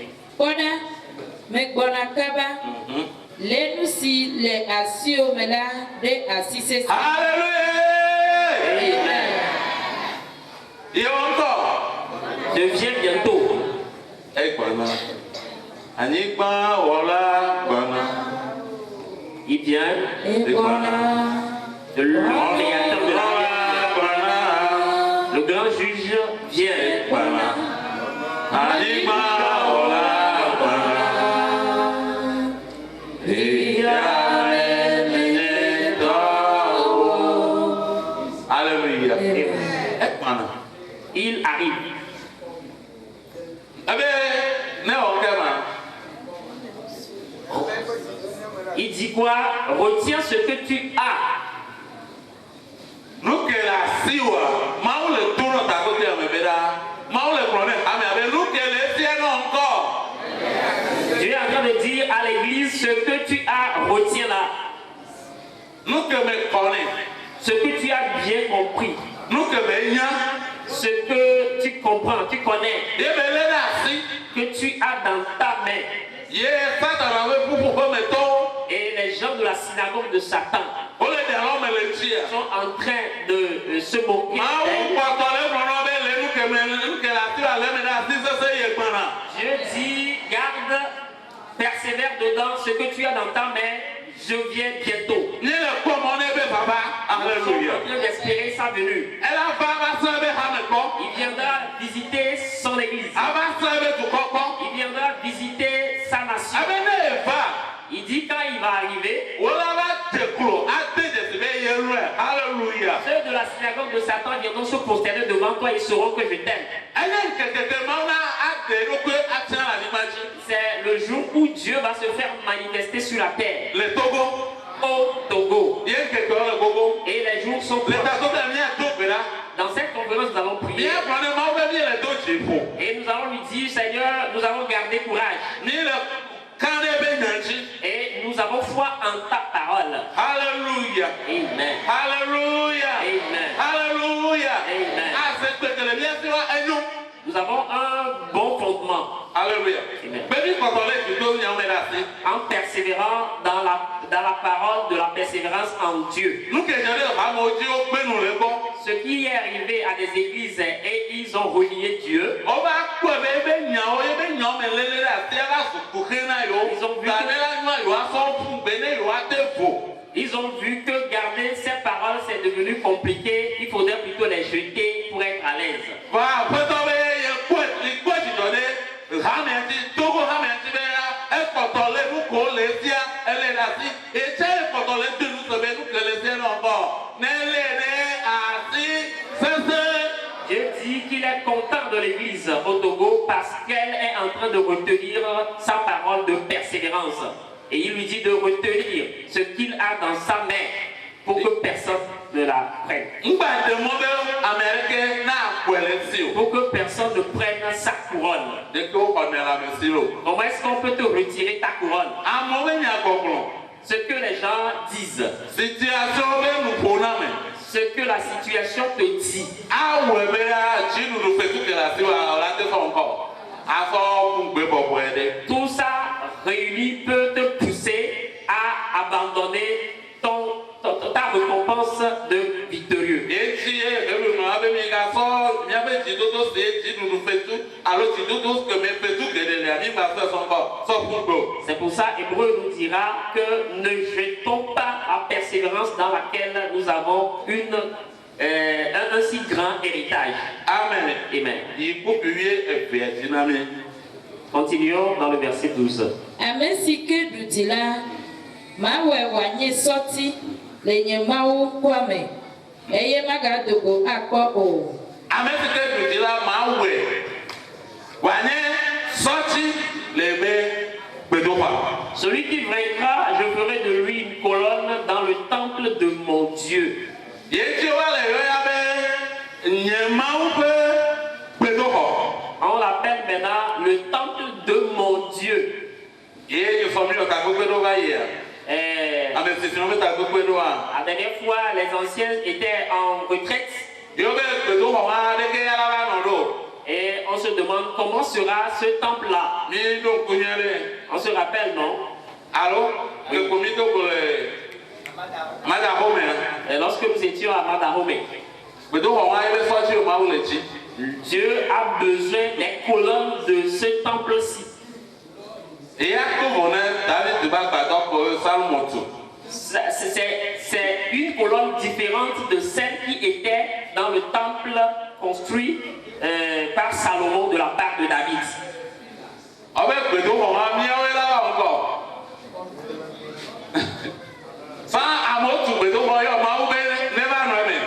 Je viens bientôt. Il vient de l'homme créateur de la terre. Le grand juge vient. Alléluia. Il arrive. Il dit quoi? Retiens ce que tu as. Dieu est en train de dire à l'église ce que tu as, retiens-la. Ce que tu as bien compris. Ce que tu comprends, tu connais. Que tu as dans ta main. Et les gens de la synagogue de Satan sont en train de se moquer. Dieu dit, garde, persévère dedans ce que tu as dans ta main. Je viens bientôt. Nous sommes en train d'espérer sa venue. Il viendra visiter son église. Il viendra visiter sa nation. Il dit quand il va arriver, ceux de la synagogue de Satan viendront se prosterner devant toi et sauront que je t'aime. C'est le jour où Dieu va se faire manifester sur la terre. Au Togo. Et les jours sont proches. Dans cette conférence, nous allons prier. Et nous allons lui dire, Seigneur, nous allons garder courage. Et nous avons foi en ta parole. Alléluia. Amen. Alléluia. Amen. Alléluia. Amen. Nous avons un bon fondement. Alléluia. En persévérant dans la parole de la persévérance en Dieu. Ce qui est arrivé à des églises et ils ont renié Dieu. Ils ont vu que garder ces paroles c'est devenu compliqué. Il faudrait plutôt les jeter pour être à l'aise. Dieu dit qu'il est content de l'église au Togo parce qu'elle est en train de retenir sa parole de persévérance. Et il lui dit de retenir ce qu'il a dans sa main pour que personne ne la prenne. Pour que personne ne prenne sa couronne. Comment est-ce qu'on peut te retirer ta couronne? Ce que les gens disent. Ce que la situation te dit. Tout ça réuni peut te pousser à abandonner ta récompense de victorieux. C'est pour ça Hébreu nous dira que ne jetons pas la persévérance dans laquelle nous avons un si grand héritage. Amen. Amen. Continuons dans le verset 12. Ame si ke ɖuɖi la, mawɔe wòanye sɔti le nye Mawu ŋkua me, eye magado go akpɔ o. Ame si ke ɖuɖi la ma wɔe wòanye sɔti le be gbedoxɔa. Celui qui vaincra, je ferai de lui une colonne dans le temple de mon Dieu. Yetsi wa le yɔya be nye Mawu ƒe gbedoxɔ. On l'appelle maintenant le temple de mon Dieu. Ye nye fɔmi le tagbegbe va yia. Ame sisi wo be tagbegbe ɖoa. La dernière fois, les anciens étaient en retraite. Yo be gbedoxɔ wa ɖe ke ya la va nɔ ɖo. Et on se demande comment sera ce temple-là. Mi ɖo ŋkunya ɖe. On se rappelle, non? Alo, le komi do ko le Madahome. Et lorsque nous étions à Madahome, Gbedoxɔ wa ye be sɔti o Mawu le dzi. Dieu a besoin des colonnes de ce temple-ci. Et ya to vɔ ne David ba gbadɔ ko Salomon tu. C'est une colonne différente de celle qui était dans le temple construit par Salomon de la part de David. Abe gbedoxɔ wa miawoe la va ŋgɔ. Fa amewo tu gbedoxɔ yɔ Mawu be ne va nɔ eme.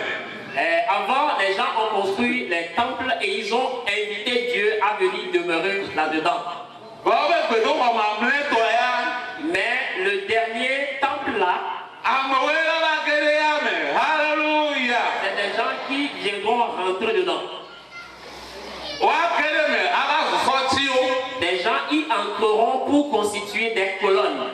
Avant, les gens ont construit les temples et ils ont invité Dieu à venir demeurer là-dedans. Mais le dernier temple là, c'est des gens qui viendront rentrer dedans. Des gens y entreront pour constituer des colonnes.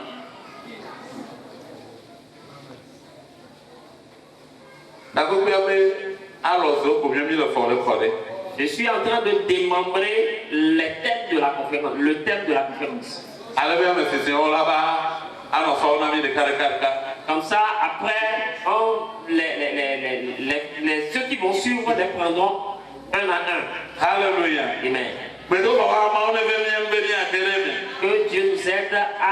Je suis en train de démembrer les thèmes de la conférence, le thème de la conférence. Comme ça, après, ceux qui vont suivre les prendront un à un. Alléluia. Amen. Que Dieu nous aide à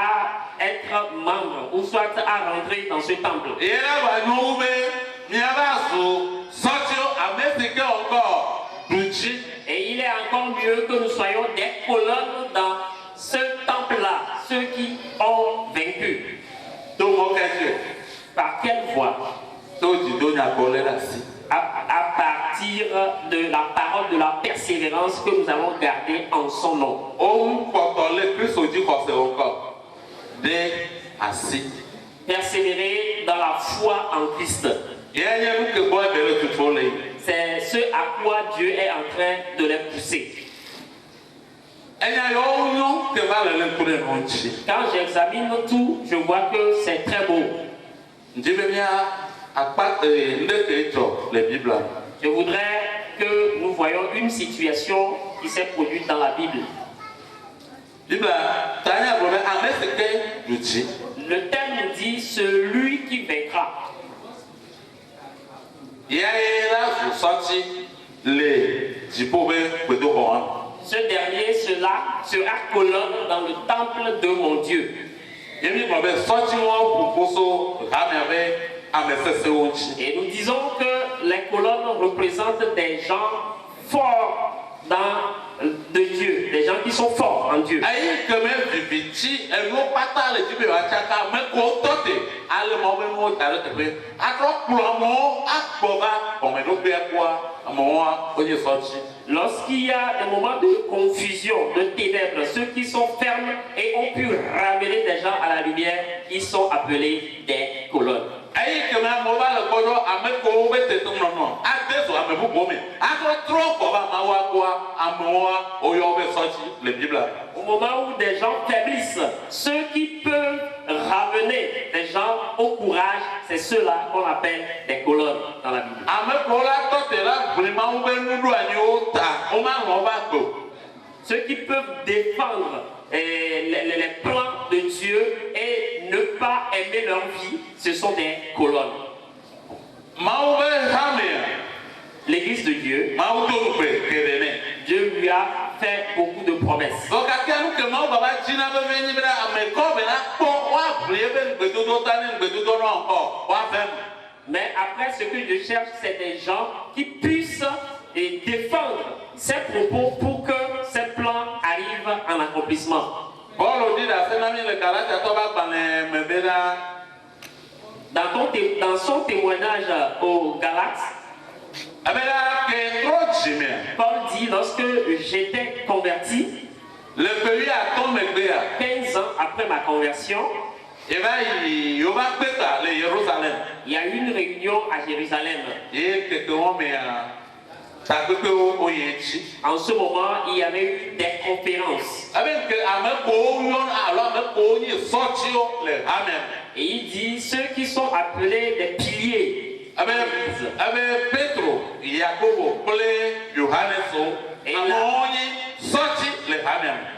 être membres ou soit à rentrer dans ce temple. Et il est encore mieux que nous soyons des colonnes dans ce temple-là, ceux qui ont vaincu. Par quelle voie? À partir de la parole de la persévérance que nous avons gardée en son nom. Persévérer dans la foi en Christ. C'est ce à quoi Dieu est en train de les pousser. Quand j'examine tout, je vois que c'est très beau. Je voudrais que nous voyions une situation qui s'est produite dans la Bible. Le thème nous dit celui qui vaincra. Ce dernier sera colonne dans le temple de mon Dieu. Et nous disons que les colonnes représentent des gens forts de Dieu, des gens qui sont forts en Dieu. Lorsqu'il y a des moments de confusion, de ténèbres, ceux qui sont fermes et ont pu ramener des gens à la lumière, ils sont appelés des colonnes. Au moment où des gens faiblissent, ceux qui peuvent ramener des gens au courage, c'est ceux-là qu'on appelle des colonnes dans la Bible. Ceux qui peuvent défendre les plans de Dieu et ne pas aimer leur vie, ce sont des colonnes. L'église de Dieu, Dieu lui a fait beaucoup de promesses. Mais après, ce que je cherche, c'est des gens qui puissent défendre ces propos pour que ces plans arrivent en accomplissement. Paul dit dans le Galates, Dans son témoignage aux Galates, Paul dit, lorsque j'étais converti, le pays a tombé 15 ans après ma conversion, il y a eu une réunion à Jérusalem. En ce moment, il y avait eu des conférences. Et il dit, ceux qui sont appelés des piliers. Avec Petro, Jacobo, Johannes, et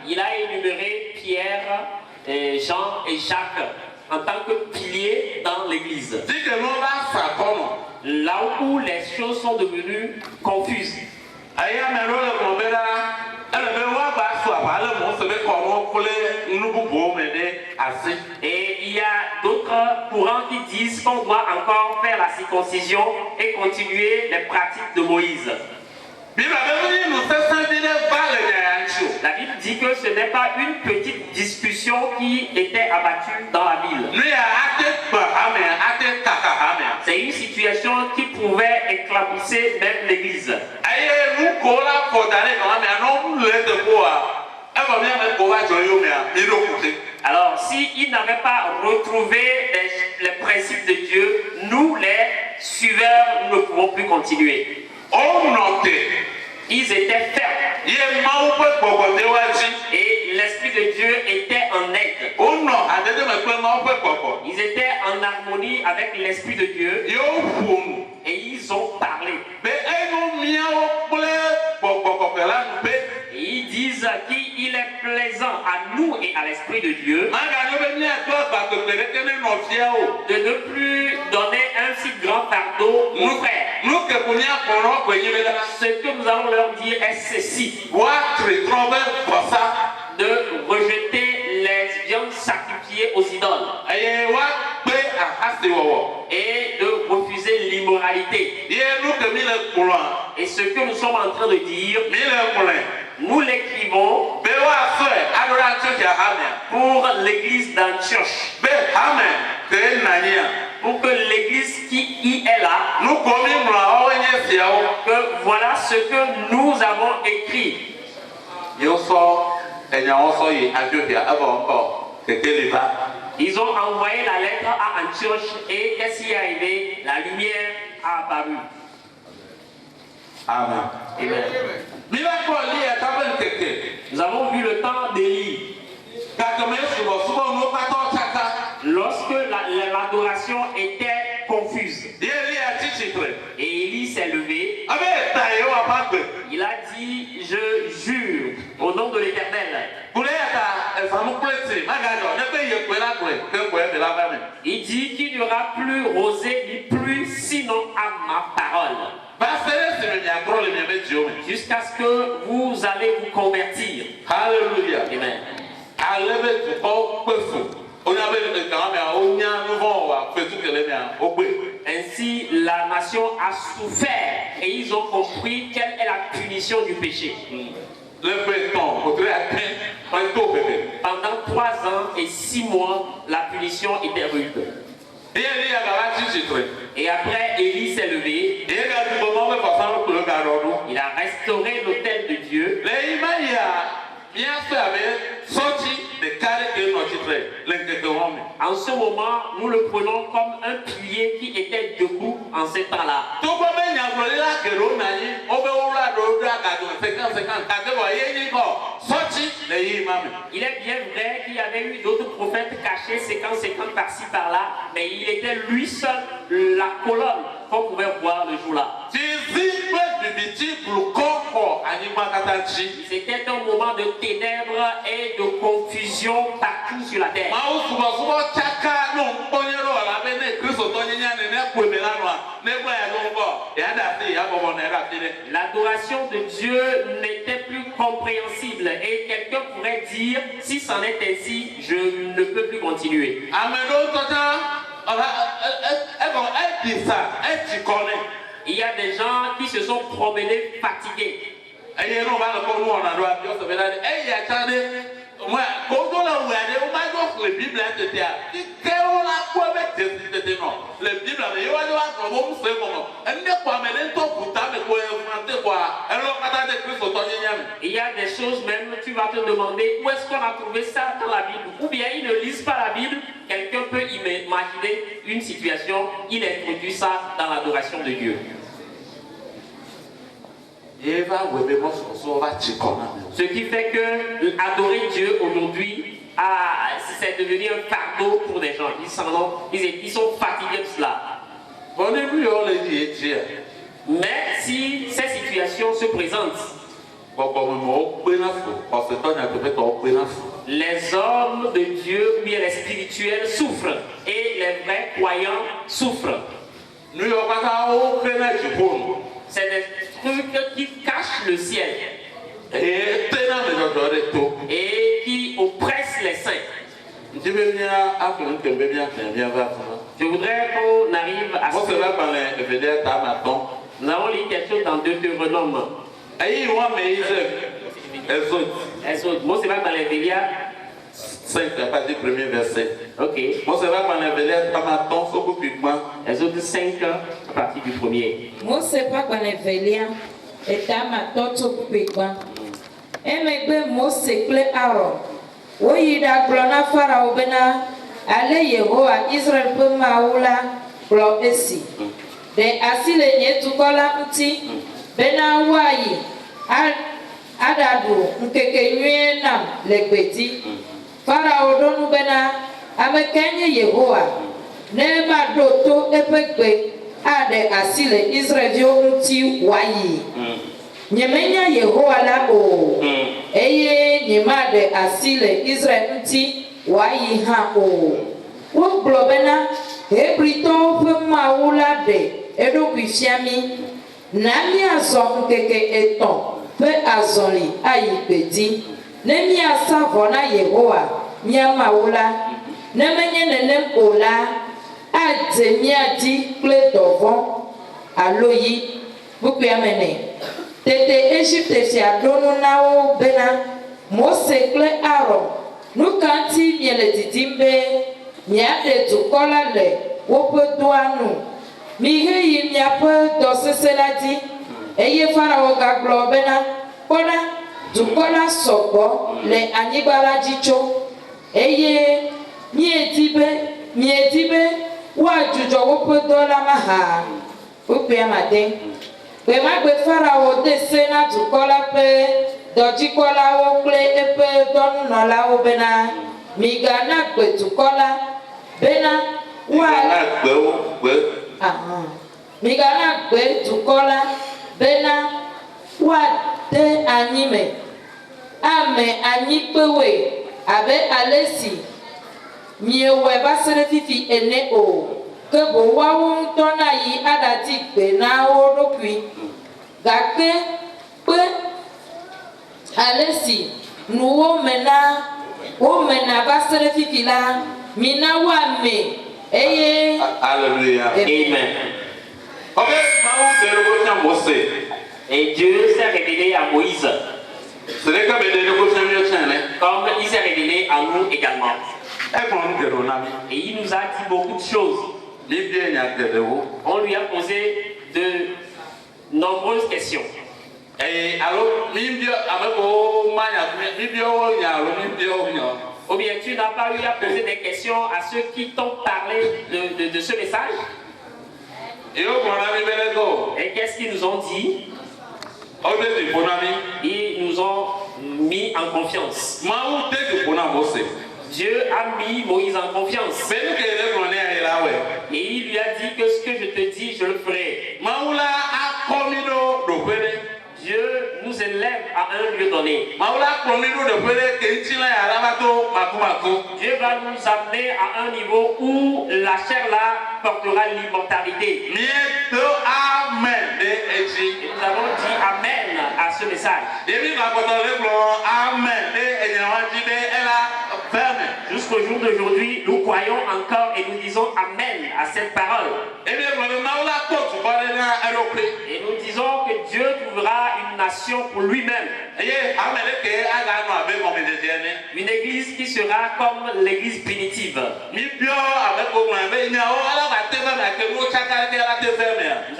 il a énuméré Pierre, Jean et Jacques en tant que piliers dans l'église. Là où les choses sont devenues confuses. Et il y a d'autres courants qui disent qu'on doit encore faire la circoncision et continuer les pratiques de Moïse. La Bible dit que ce n'est pas une petite discussion qui était abattue dans la ville. C'est une situation qui pouvait éclabousser même l'église. Alors, s'ils n'avaient pas retrouvé les principes de Dieu, nous, les suiveurs, nous ne pouvons plus continuer. Ils étaient fermes. Et l'Esprit de Dieu était en aide. Ils étaient en harmonie avec l'Esprit de Dieu. Et ils ont parlé. Et ils disent qu'il est plaisant à nous et à l'Esprit de Dieu de ne plus donner un si grand fardeau aux frères. Ce que nous allons leur dire est ceci: de rejeter les viandes sacrifiées aux idoles et de refuser l'immoralité. Et ce que nous sommes en train de dire, nous l'écrivons pour l'église d'Antioche, pour que l'église qui y est là, que voilà ce que nous avons écrit. Ils ont envoyé la lettre à Antioche et qu'est-ce qui est arrivé? La lumière a apparu. Amen. Amen. Nous avons vu le temps d'Élie. Lorsque l'adoration était confuse. Et Élie s'est levé. Il a dit, je jure au nom de l'Éternel. Il dit qu'il n'y aura plus rosée ni pluie sinon à ma parole. Jusqu'à ce que vous allez vous convertir. Alléluia. Amen. Ainsi, la nation a souffert et ils ont compris quelle est la punition du péché. Pendant 3 ans et 6 mois, la punition était rude. Et après, Élie s'est levé. Il a restauré l'autel de Dieu. En ce moment, nous le prenons comme un pilier qui était debout en ce temps-là. Il est bien vrai qu'il y avait eu d'autres prophètes cachés 50 par-ci par-là, mais il était lui seul la colonne qu'on pouvait voir le jour-là. C'était un moment de ténèbres et de confusion partout sur la terre. L'adoration de Dieu n'était plus compréhensible et quelqu'un pourrait dire, si c'en est ainsi, je ne peux plus continuer. Il y a des gens qui se sont promenés fatigués. moi, quand on a ouvert, on m'a dit que la Bible est de terre. Qu'est-ce qu'on a pour avec des non? La Bible, il y a un bon c'est comment? Elle n'est pas mêlée au putain, mais quoi, quoi? Alors, attendez, Christ, il y a des choses même, tu vas te demander où est-ce qu'on a trouvé ça dans la Bible. Ou bien ils ne lisent pas la Bible, quelqu'un peut imaginer une situation, il introduit ça dans l'adoration de Dieu. Ce qui fait que adorer Dieu aujourd'hui, c'est devenu un fardeau pour des gens. Ils sont fatigués de cela. Mais si ces situations se présentent, les hommes de Dieu, ou bien les spirituels souffrent et les vrais croyants souffrent. C'est des trucs qui cachent le ciel et qui oppressent les saints. Je voudrais qu'on arrive à ce que nous avons lu quelque chose dans Deutéronome. Moi, c'est pas dans les Vélias 5, c'est pas le premier verset. Ok. Moi, c'est pas dans les Vélias, ça m'attend, c'est beaucoup plus loin. Les autres 5 à partir du premier. Moi, c'est pas dans les Vélias, et t'as ma tante au plus loin. Et mes mots, c'est clé Aaron. Oui, da glona Pharaon bena, allez Yehowa, Israël peut maoula, glo esi. De asile nye tukola uti, bena wayi, adadu, nkeke nyue nam, legbeti. Pharaon donu bena, amekenye Yehowa, ne ma doto epekbe, ade asile Israël uti wayi. Nyemenya Yehowa la o, eye nyemade asile Israël uti wayi ha o. Wo globena, hebrito pe maoula de, edo kwifiami, nami azon nkeke eton, pe azonli ayi peti, nemi asavona Yehowa, nya maoula, nemenye nenem ola, ade miadi kle dovon, aloyi, buku amene. Tete Égypte si adonu nao bena, Mose kle Aaron, nous kanti miele titimbe, miade tukola le, wope douanou, mihe yi miape dosese la di, eye Pharaon gaglo bena, kona, tukola soko, le anibala jicho, eye miedibe, wajujo wope dola maha, upe amade. Bema gbe Pharaon desena tukola pe dojikola wo kle epe donunola wo bena migana gbe tukola bena wa migana gbe tukola bena wa de anyime ame anyipewe abe alesi miewe basere fifi ene o que bon wawu tona yi adati gbe na wo dokui gake pe alesi nuwo mena basere fifi la mina wa me eye Alléluia. Amen. Ok, Mose. Et Dieu s'est révélé à Moïse. C'est le cas de Comme il s'est révélé à nous également. Et il nous a dit beaucoup de choses. On lui a posé de nombreuses questions. Ou bien tu n'as pas eu à poser des questions à ceux qui t'ont parlé de ce message. Et qu'est-ce qu'ils nous ont dit? Ils nous ont mis en confiance. Dieu a mis Moïse en confiance. Et il lui a dit que ce que je te dis, je le ferai. Dieu nous élève à un lieu donné. Dieu va nous amener à un niveau où la chair là portera l'immortalité. Et nous avons dit Amen à ce message. ferme. Jusqu'au jour d'aujourd'hui, nous croyons encore et nous disons Amen à cette parole. Et bien, maintenant, la porte, tu vas aller à l'opé. Et nous disons que Dieu trouvera une nation pour lui-même. Une église qui sera comme l'église primitive. Nous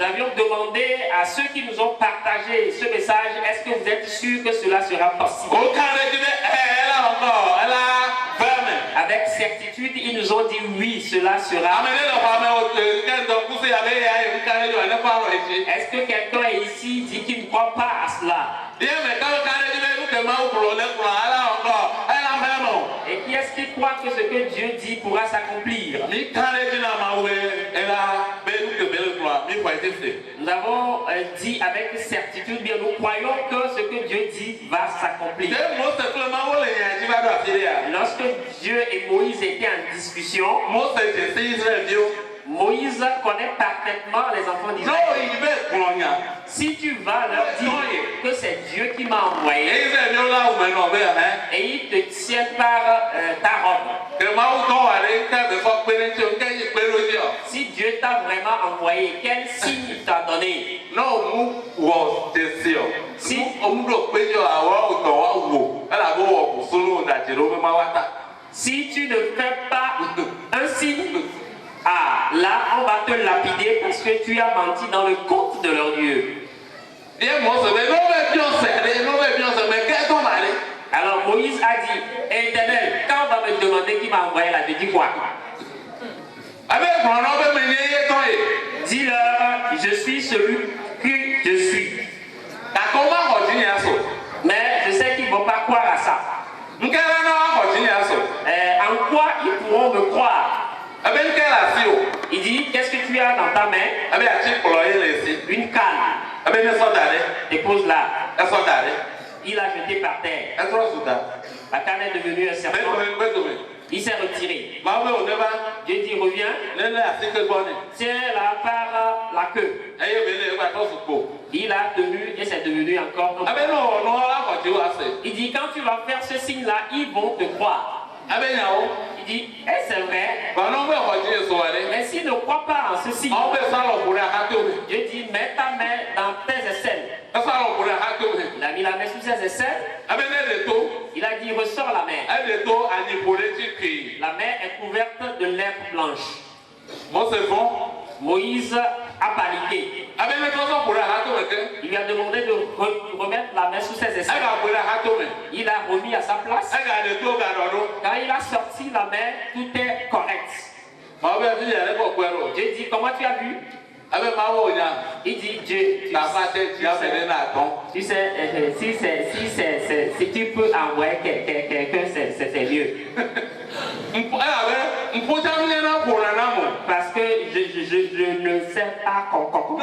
avions demandé à ceux qui nous ont partagé ce message, est-ce que vous êtes sûrs que cela sera possible? Avec certitude, ils nous ont dit oui, cela sera. Est-ce que quelqu'un est ici dit qu'il ne croit pas à cela? Et qui est-ce qui croit que ce que Dieu dit pourra s'accomplir? Nous avons dit avec certitude, bien nous croyons que ce que Dieu dit va s'accomplir. Lorsque Dieu et Moïse étaient en discussion, Moïse connaît parfaitement les enfants d'Israël. Si tu vas leur dire que c'est Dieu qui m'a envoyé et il te tient par ta robe, si Dieu t'a vraiment envoyé, quel signe il t'a donné? Si tu ne fais pas un signe, ah, là, on va te lapider parce que tu as menti dans le compte de leur Dieu. Alors Moïse a dit, Éternel, quand on va me demander qui m'a envoyé là, je dis quoi? Dis-leur, je suis celui que je suis. Mais je sais qu'ils ne vont pas croire à ça. En quoi ils pourront me croire? Il dit, qu'est-ce que tu as dans ta main? Une canne. Dépose-la. Il a jeté par terre. La canne est devenue un serpent. Il s'est retiré. Dieu dit, reviens. Tiens-la par la queue. Il a tenu et c'est devenu encore comme ça. Il dit, quand tu vas faire ce signe-là, ils vont te croire. Il dit, est-ce vrai? Mais s'il ne croit pas en ceci, Dieu dit, mets ta main dans tes aisselles. Il a mis la main sous ses aisselles. Il a dit, ressors la main. La main est couverte de lèvres blanches. Moïse a paniqué. Il lui a demandé de remettre la main sous ses aisselles. Il a remis à sa place. Quand il a sorti la main, tout est correct. Dieu dit, comment tu as vu? Il dit, Dieu, tu sais, si tu peux envoyer quelqu'un, c'est mieux. Parce que je ne sais pas comment.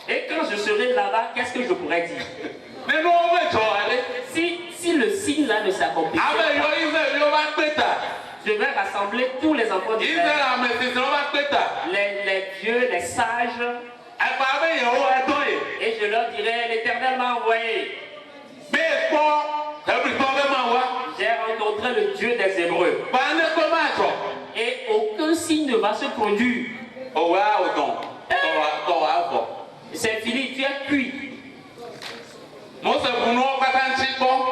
Et quand je serai là-bas, qu'est-ce que je pourrais dire? Si le signe là ne s'accomplit pas, je vais rassembler tous les enfants d'Israël, les vieux, les sages, et je leur dirai, l'Éternel m'a envoyé. J'ai rencontré le Dieu des Hébreux. Et aucun signe ne va se produire. C'est fini, tu es cuit.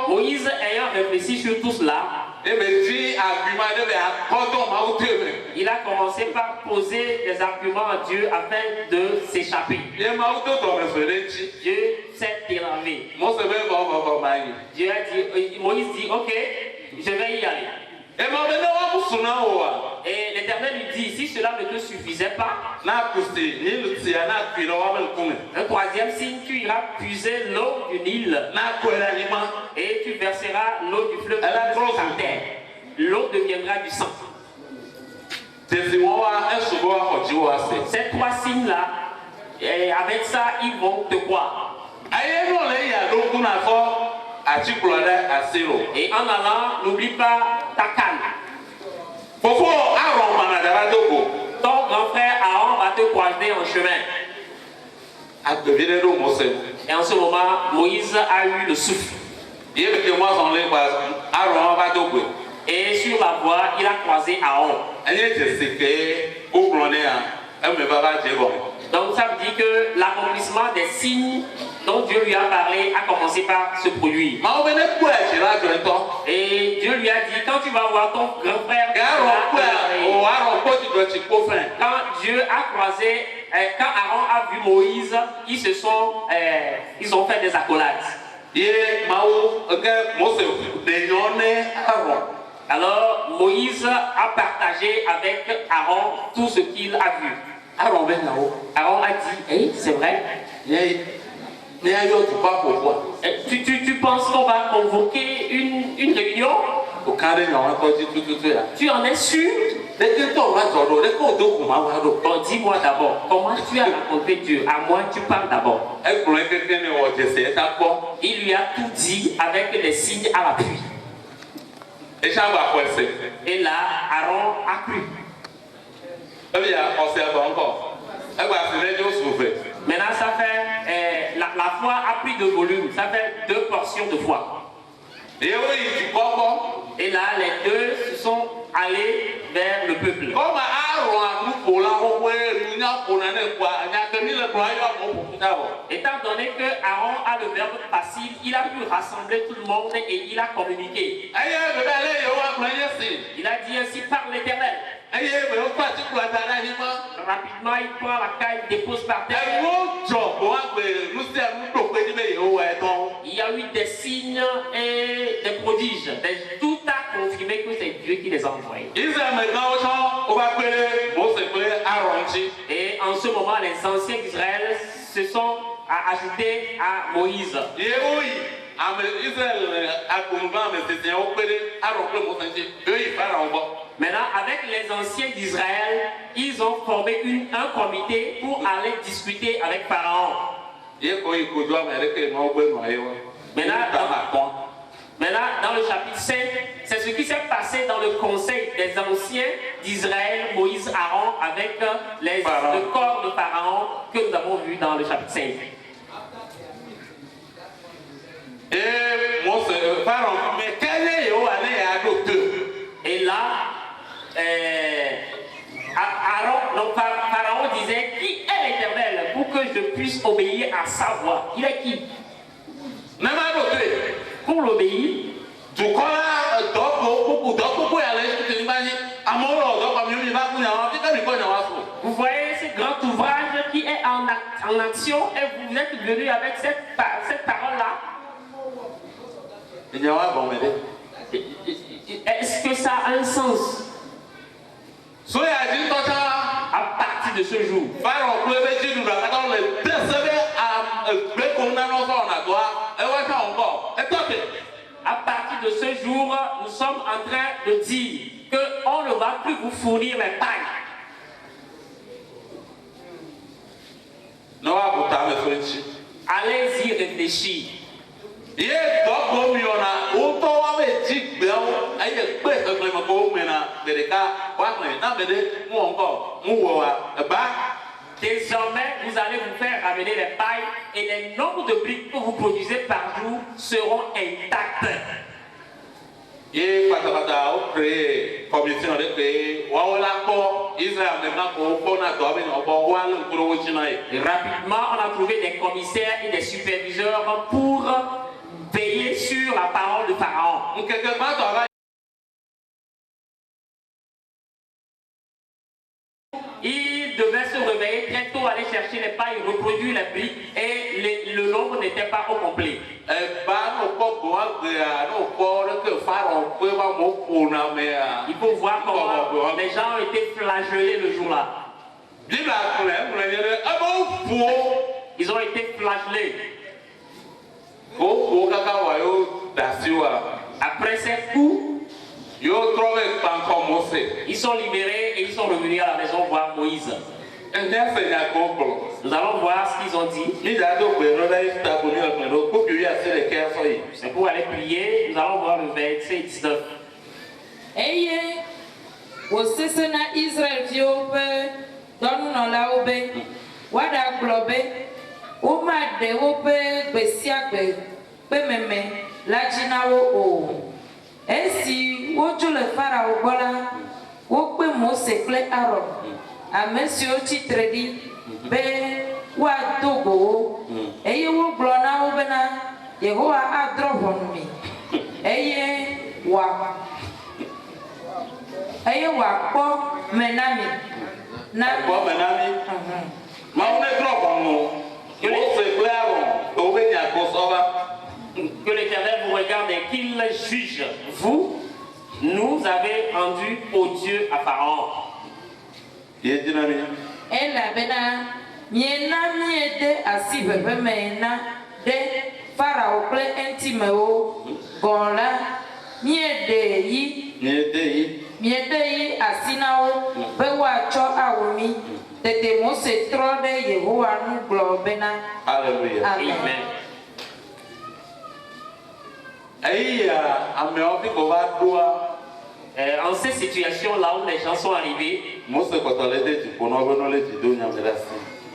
Moïse ayant réfléchi sur tout cela, il a commencé par poser des arguments à Dieu afin de s'échapper. Dieu s'est énervé. Dieu a dit, Moïse dit, ok, je vais y aller. Et l'Éternel lui dit, si cela ne te suffisait pas, un troisième signe, tu iras puiser l'eau du Nil et tu verseras l'eau du fleuve sur terre. L'eau deviendra du sang. Ces trois signes-là, avec ça, ils vont te croire. Et en allant, n'oublie pas ta canne. Ton grand frère Aaron va te croiser en chemin. Et en ce moment, Moïse a eu le souffle. Et sur la voie, il a croisé Aaron. Donc ça veut dire que l'accomplissement des signes dont Dieu lui a parlé a commencé par se produire. Et Dieu lui a dit, quand tu vas voir ton grand frère, quand Dieu a croisé, quand Aaron a vu Moïse, ils ont fait des accolades. Alors Moïse a partagé avec Aaron tout ce qu'il a vu. Aaron a dit, hey, c'est vrai. Tu penses qu'on va convoquer une réunion? Tu en es sûr? Bon, dis-moi d'abord, comment tu as rencontré Dieu? À moi, tu parles d'abord. Il lui a tout dit avec les signes à l'appui. Et là, Aaron a cru. Maintenant, ça fait, la foi a pris de volume, ça fait 2 portions de foi. Et là, les deux se sont allés vers le peuple. Étant donné que Aaron a le verbe passif, il a pu rassembler tout le monde et il a communiqué. Il a dit ainsi par l'Éternel. Rapidement, il prend la caille, il dépose par terre. Il y a eu des signes et des prodiges. Tout a confirmé que c'est Dieu qui les a envoyés. Et en ce moment, les anciens d'Israël se sont ajoutés à Moïse. Maintenant, avec les anciens d'Israël, ils ont formé un comité pour aller discuter avec Pharaon. Maintenant, dans le chapitre 5, c'est ce qui s'est passé dans le conseil des anciens d'Israël, Moïse, Aaron, avec le corps de Pharaon que nous avons vu dans le chapitre 5. Et là, Pharaon disait, qui est l'Éternel pour que je puisse obéir à sa voix? Il est qui? Pour l'obéir, vous voyez ce grand ouvrage qui est en action et vous êtes venu avec cette parole-là. Est-ce que ça a un sens? À partir de ce jour, à partir de ce jour, nous sommes en train de dire qu'on ne va plus vous fournir les pailles. Allez-y réfléchir. Désormais, vous allez vous faire ramener les pailles et les nombres de briques que vous produisez par jour seront intacts. Et rapidement, on a trouvé des commissaires et des superviseurs pour veiller sur la parole de Pharaon. Il devait se réveiller très tôt, aller chercher les pailles, reproduire les briques et le nombre n'était pas au complet. Il faut voir comment les gens ont été flagellés le jour-là. Ils ont été flagellés. Après ces coups, ils sont libérés et ils sont revenus à la maison voir Moïse. Nous allons voir ce qu'ils ont dit. C'est pour aller prier. Nous allons voir le verset 19. Eye, wosesena Israël viobe, donu no laobe, wada globe, uma de wobe besiagbe, bememe, la dzi na wo o. Esi wodzo le Farao gbɔ la, wokpe Mose kple Aron, ame siwo tsitre ɖi be woado go wo, eye wogblɔ na wo bena Yehowa adrɔ̃ ʋɔnu mi, eye wòakpɔ me na mi. Akpɔ me na mi. Mawu ne drɔ̃ ʋɔnu Mose kple Aron to wobe nya gbɔsɔ va. Que l'Éternel vous regarde et qu'il juge. Vous, nous avez rendu odieux à Pharaon. Elabena miena miede asi ʋeʋẽ me na ɖe Farao kple eŋutimewo gɔ̃ la miede yi asi na wo be woatsɔ awɔ mi. Tete Mose trɔ ɖe Yehowa nu gblɔ bena. Alléluia. Amen. En ces situations-là où les gens sont arrivés,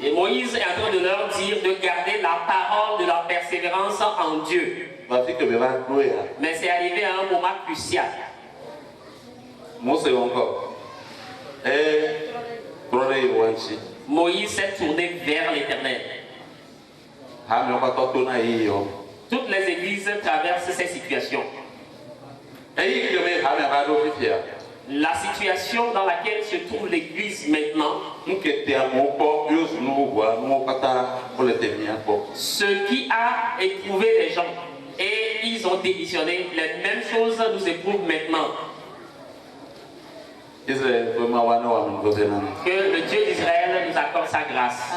et Moïse est en train de leur dire de garder la parole de leur persévérance en Dieu. Mais c'est arrivé à un moment crucial. Moïse s'est tourné vers l'Éternel. Toutes les églises traversent ces situations. La situation dans laquelle se trouve l'église maintenant, ce qui a éprouvé les gens et ils ont démissionné, les mêmes choses nous éprouvent maintenant. Que le Dieu d'Israël nous accorde sa grâce.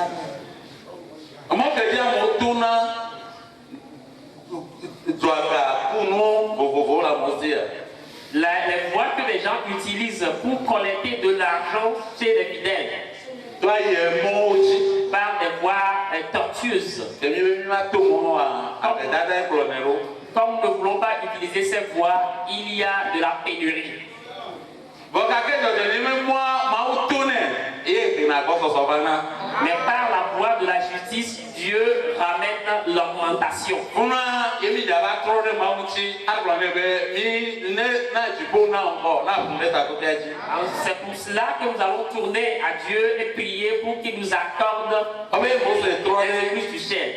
Les voies que les gens utilisent pour collecter de l'argent chez les fidèles par des voies tortueuses. Comme nous ne voulons pas utiliser ces voies, il y a de la pénurie. Mais par la voie de la justice, Dieu ramène l'augmentation. C'est pour cela que nous allons tourner à Dieu et prier pour qu'il nous accorde les églises du ciel.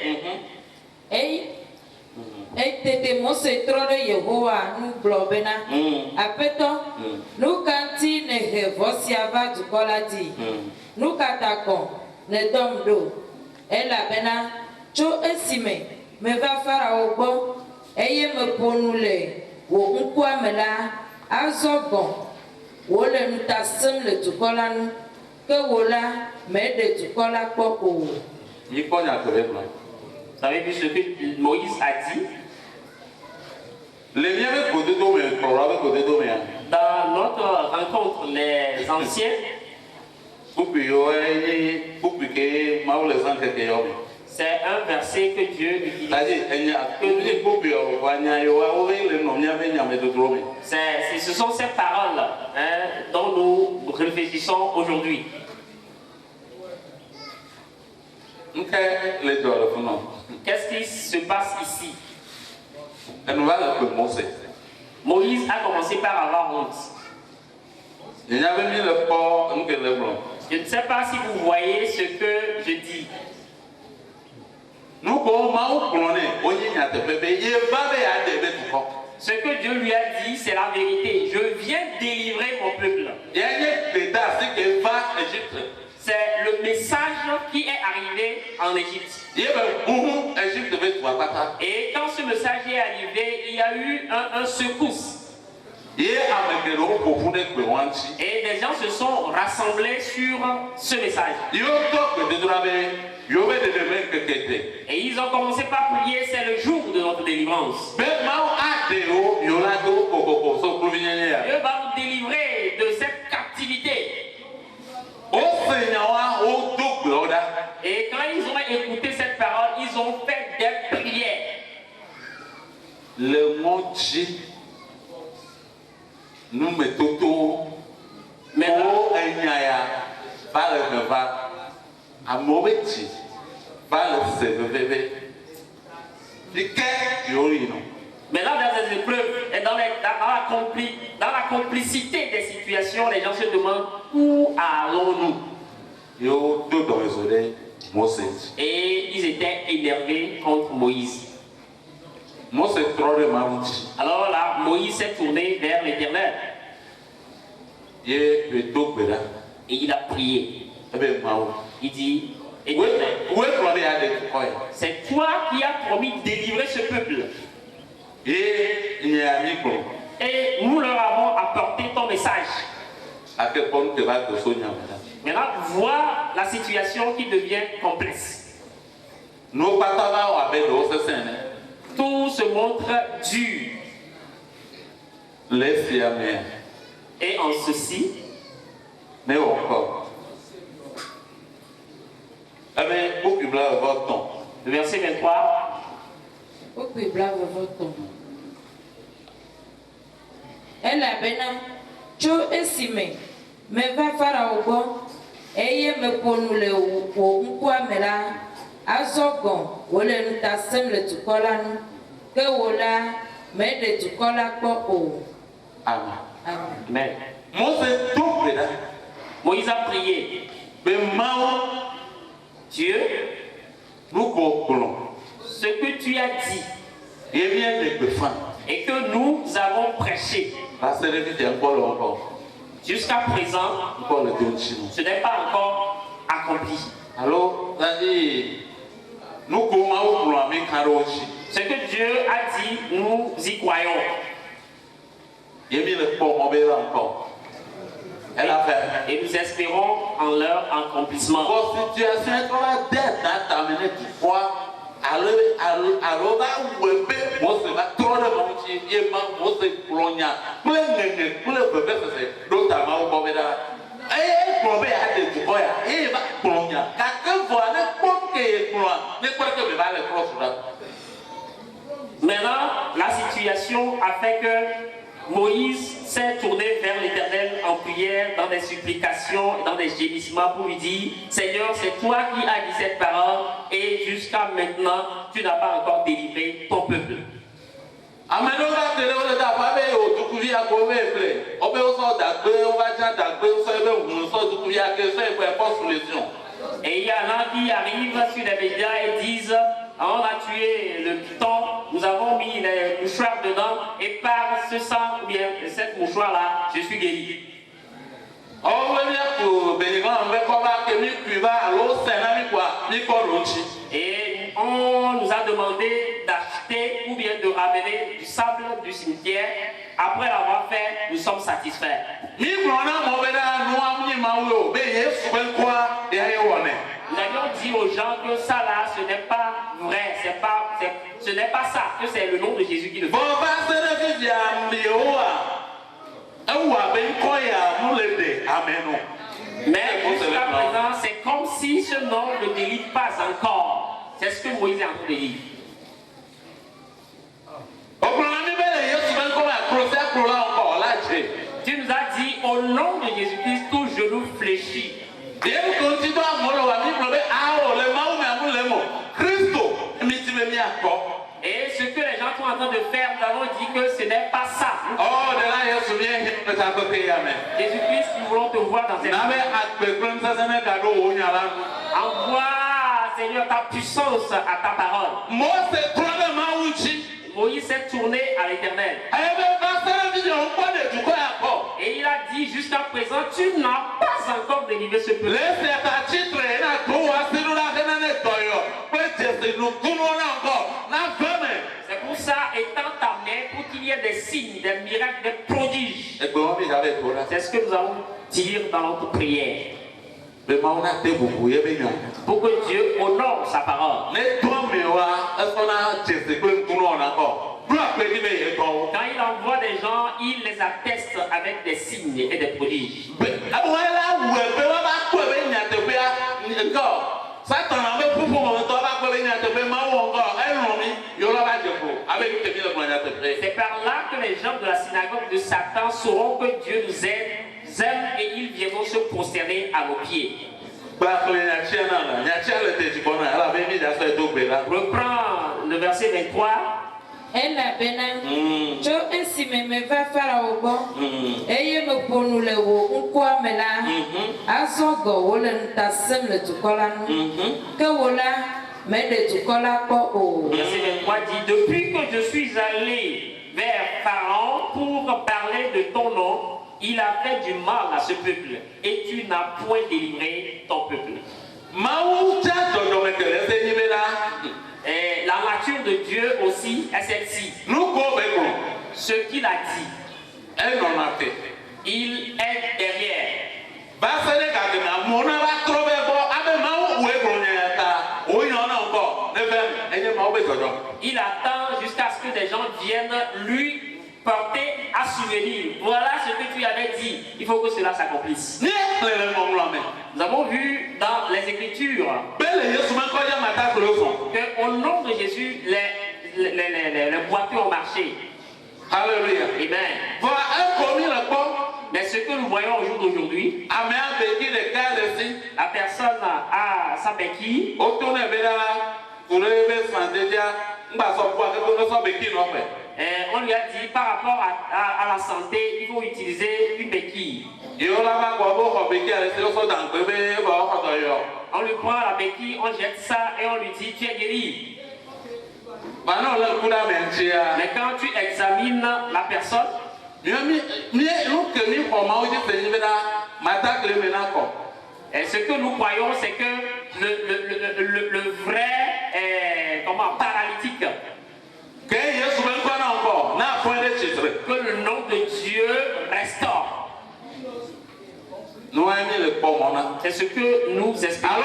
Tete Mose trɔ ɖe Yehowa nu gblɔ bena Aƒetɔ, nu ka ŋuti nèhe vɔ sia va dukɔ la dzi? Nu ka ta kɔ nèdɔm ɖo? Elabena tso esime meva Farao gbɔ eye meƒo nu le wò ŋkuame la, azɔ gɔ̃ wòle nu ta sem le dukɔ la nu, ke wò la mèɖe dukɔ la kpɔ o. Vous avez vu ce que Moïse a dit? Dans notre rencontre, les anciens, c'est un verset que Dieu utilise. Ce sont ces paroles dont nous réfléchissons aujourd'hui. Qu'est-ce qui se passe ici? Moïse a commencé par avoir honte. Je ne sais pas si vous voyez ce que je dis. Ce que Dieu lui a dit, c'est la vérité. Je viens délivrer mon peuple. C'est le message qui est arrivé en Égypte. Et quand ce message est arrivé, il y a eu un secousse. Et des gens se sont rassemblés sur ce message. Et ils ont commencé par prier, c'est le jour de notre délivrance. Dieu va nous délivrer de cette captivité. Et quand ils ont écouté cette parole, ils ont fait des prières. Le monti nous mettons tout. Mais à mauvais Maintenant, dans les épreuves et dans la complicité des situations, les gens se demandent où allons-nous? Et ils étaient énervés contre Moïse. Alors là, Moïse s'est tourné vers l'Éternel. Et il a prié. Il dit, Éternel, c'est toi qui as promis de délivrer ce peuple. Et nous leur avons apporté ton message. Maintenant, vois la situation qui devient complexe. Tout se montre dur. Et en ceci, le verset 23. Elle a bena, tso esime, me va Pharaon gbɔ, eye me ƒo nu le wò ŋkuame la, azɔ gɔ̃ wòle nu ta sem le dukɔ la nu, ke wò la, meɖe dukɔ la kpɔ o. Amen. Moïse a prié. Dieu, ce que tu as dit et que nous avons prêché jusqu'à présent, ce n'est pas encore accompli. Ce que Dieu a dit, nous y croyons. Et nous espérons en leur accomplissement. Maintenant, la situation a fait que Moïse s'est tourné vers l'Éternel en prière, dans des supplications, dans des gémissements pour lui dire, Seigneur, c'est toi qui as dit cette parole et jusqu'à maintenant, tu n'as pas encore délivré ton peuple. Et il y en a qui arrivent sur les médias et disent, on a tué le python, nous avons mis les mouchoirs dedans et par ce sang ou bien cette mouchoir-là, je suis guéri. Et on nous a demandé d'acheter ou bien de ramener du sable du cimetière. Après l'avoir fait, nous sommes satisfaits. Nous avions dit aux gens que ça là, ce n'est pas vrai, ce n'est pas ça, que c'est le nom de Jésus qui le fait. Mais jusqu'à présent, c'est comme si ce nom ne délivre pas encore. C'est ce que Moïse est en train de dire. Tu nous as dit au nom de Jésus-Christ, tout genou fléchit. Et ce que les gens sont en train de faire, nous avons dit que ce n'est pas ça. Jésus-Christ, nous voulons te voir dans cette vie. Envoie, Seigneur, ta puissance à ta parole. Moïse s'est tourné à l'Éternel. Et il a dit jusqu'à présent, tu n'as pas encore délivré ce peuple. C'est pour ça, étends ta main pour qu'il y ait des signes, des miracles, des prodiges. C'est ce que nous allons dire dans notre prière. Pour que Dieu honore sa parole. Quand il envoie des gens, il les atteste avec des signes et des prodiges. C'est par là que les gens de la synagogue de Satan sauront que Dieu nous aime et ils viendront se prosterner à nos pieds. Reprends le verset 23. elabena tso esi me va Farao gbɔ eye meƒo nu le wò ŋkuame la azɔ gɔ wole nuta sem le dukɔ la nu ke wò la meɖe dukɔ la kpɔ o. Verset 23 dit, depuis que je suis allé vers Pharaon pour parler de ton nom, il a fait du mal à ce peuple et tu n'as point délivré ton peuple. Et la nature de Dieu aussi est celle-ci. Ce qu'il a dit, il est derrière. Il attend jusqu'à ce que des gens viennent lui porter à souvenir. Voilà ce que tu avais dit. Il faut que cela s'accomplisse. Nous avons vu dans les Écritures qu'au nom de Jésus, les boiteux ont marché. Alléluia. Amen. Mais ce que nous voyons au jour d'aujourd'hui, la personne a sa béquille. On lui a dit par rapport à la santé, il faut utiliser une béquille. On lui prend la béquille, on jette ça et on lui dit tu es guéri. Mais quand tu examines la personne, et ce que nous croyons, c'est que le vrai paralytique, que le nom de Dieu restaure. C'est ce que nous espérons.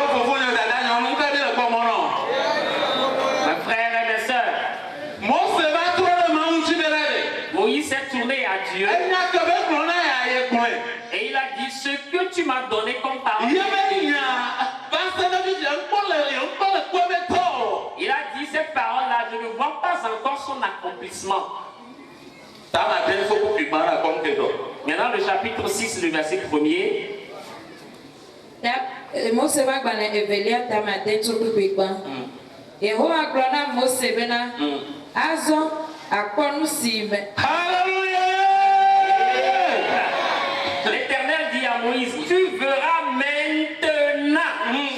Mes frères et mes sœurs, Moïse s'est tourné à Dieu et il a dit ce que tu m'as donné comme parole. Il a dit cette parole-là, je ne vois pas encore son accomplissement. Maintenant le chapitre 6, le verset 1er. Mose va gbalẽ evelia tame ade tso kpekpekpe. Yehowa gblɔ na Mose bena azɔ akpɔ nu si me. L'Éternel dit à Moïse, tu verras maintenant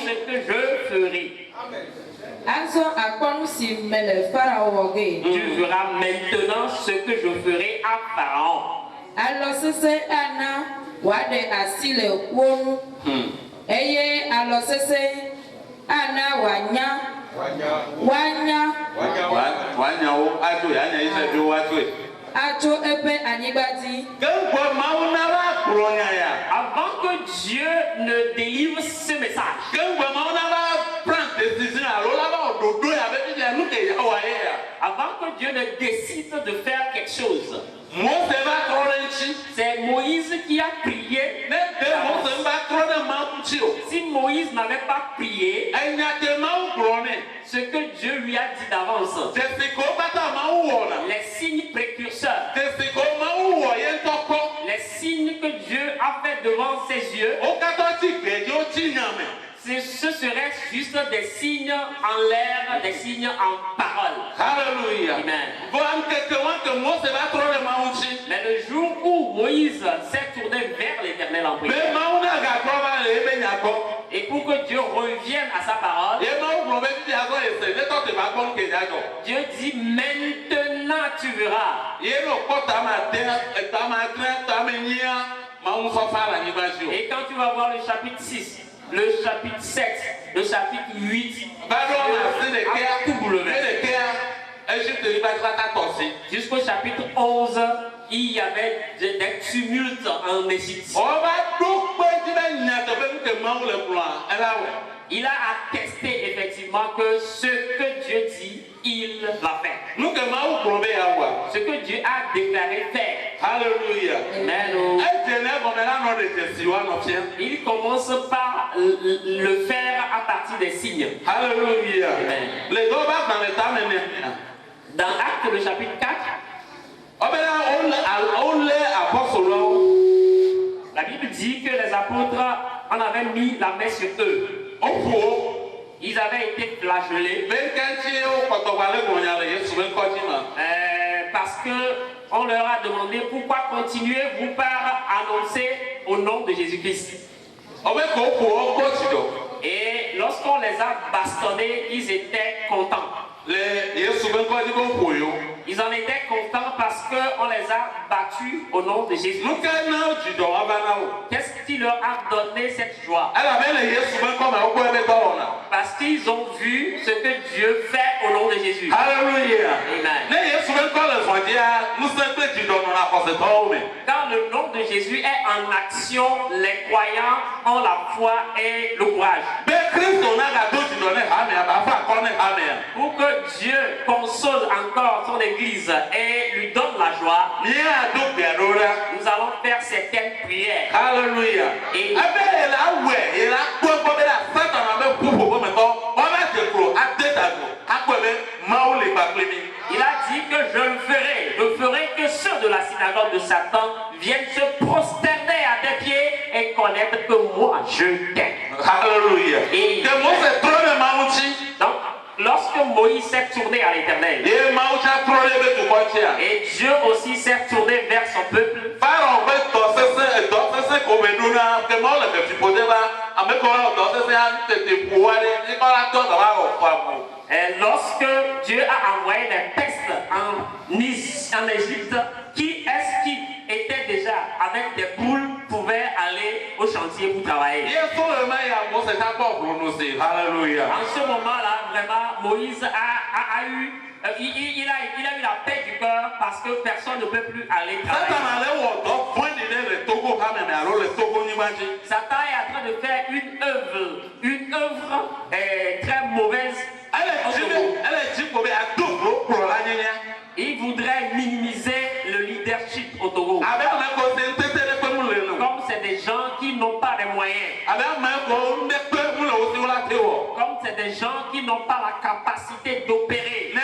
ce que je ferai. Azɔ akpɔ nu si me le Farao wɔ ge. Tu verras maintenant ce que je ferai à Pharaon. Alɔ sese ana wòaɖe asi le wo ŋu. Eye alɔ sese ana wòanya. Atso eƒe anyigba dzi. Avant que Dieu ne délivre ce message, avant que Dieu ne décide de faire quelque chose, c'est Moïse qui a prié. Si Moïse n'avait pas prié, ce que Dieu lui a dit d'avance, les signes précurseurs, les signes que Dieu a fait devant ses yeux, ce serait juste des signes en l'air, des signes en parole. Alléluia. Amen. Mais le jour où Moïse s'est tourné vers l'Éternel en prière, et pour que Dieu revienne à sa parole, Dieu dit maintenant tu verras. Et quand tu vas voir le chapitre 6, le chapitre 7, le chapitre 8, tout bouleversé. Jusqu'au chapitre 11, il y avait des tumultes en Égypte. Il a attesté effectivement que ce que Dieu dit, il va faire. Ce que Dieu a déclaré faire. Alléluia. Il commence par le faire à partir des signes. Alléluia. Dans Actes le chapitre 4, la Bible dit que les apôtres en avaient mis la main sur eux. Ils avait été flagellé parce que on leur a demandé pourquoi continuez-vous par annoncer au nom de Jésus-Christ. Et lorsqu'on les a bastonnés, ils étaient contents. Ils en étaient contents parce qu'on les a battus au nom de Jésus. Qu'est-ce qui leur a donné cette joie? Parce qu'ils ont vu ce que Dieu fait au nom de Jésus. Alléluia. Amen. Quand le nom de Jésus est en action, les croyants ont la foi et le courage. Pour que Dieu console encore son Église et lui donne la joie, nous allons faire certaines prières. Alléluia. Et il a dit que je ferai que ceux de la synagogue de Satan viennent se prosterner à tes pieds et connaître que moi je t'aime. Alléluia. Et donc, lorsque Moïse s'est tourné à l'Éternel, et Dieu aussi s'est tourné vers son peuple, et lorsque Dieu a envoyé des pestes en Égypte, qui est-ce qui était déjà avec des poules pouvait aller au chantier pour travailler? En ce moment-là, vraiment, Moïse a eu il a eu la paix du cœur parce que personne ne peut plus aller travailler. Satan est en train de faire une œuvre très mauvaise. Il voudrait minimiser le leadership au Togo. Comme c'est des gens qui n'ont pas les moyens. Comme c'est des gens qui n'ont pas la capacité d'opérer.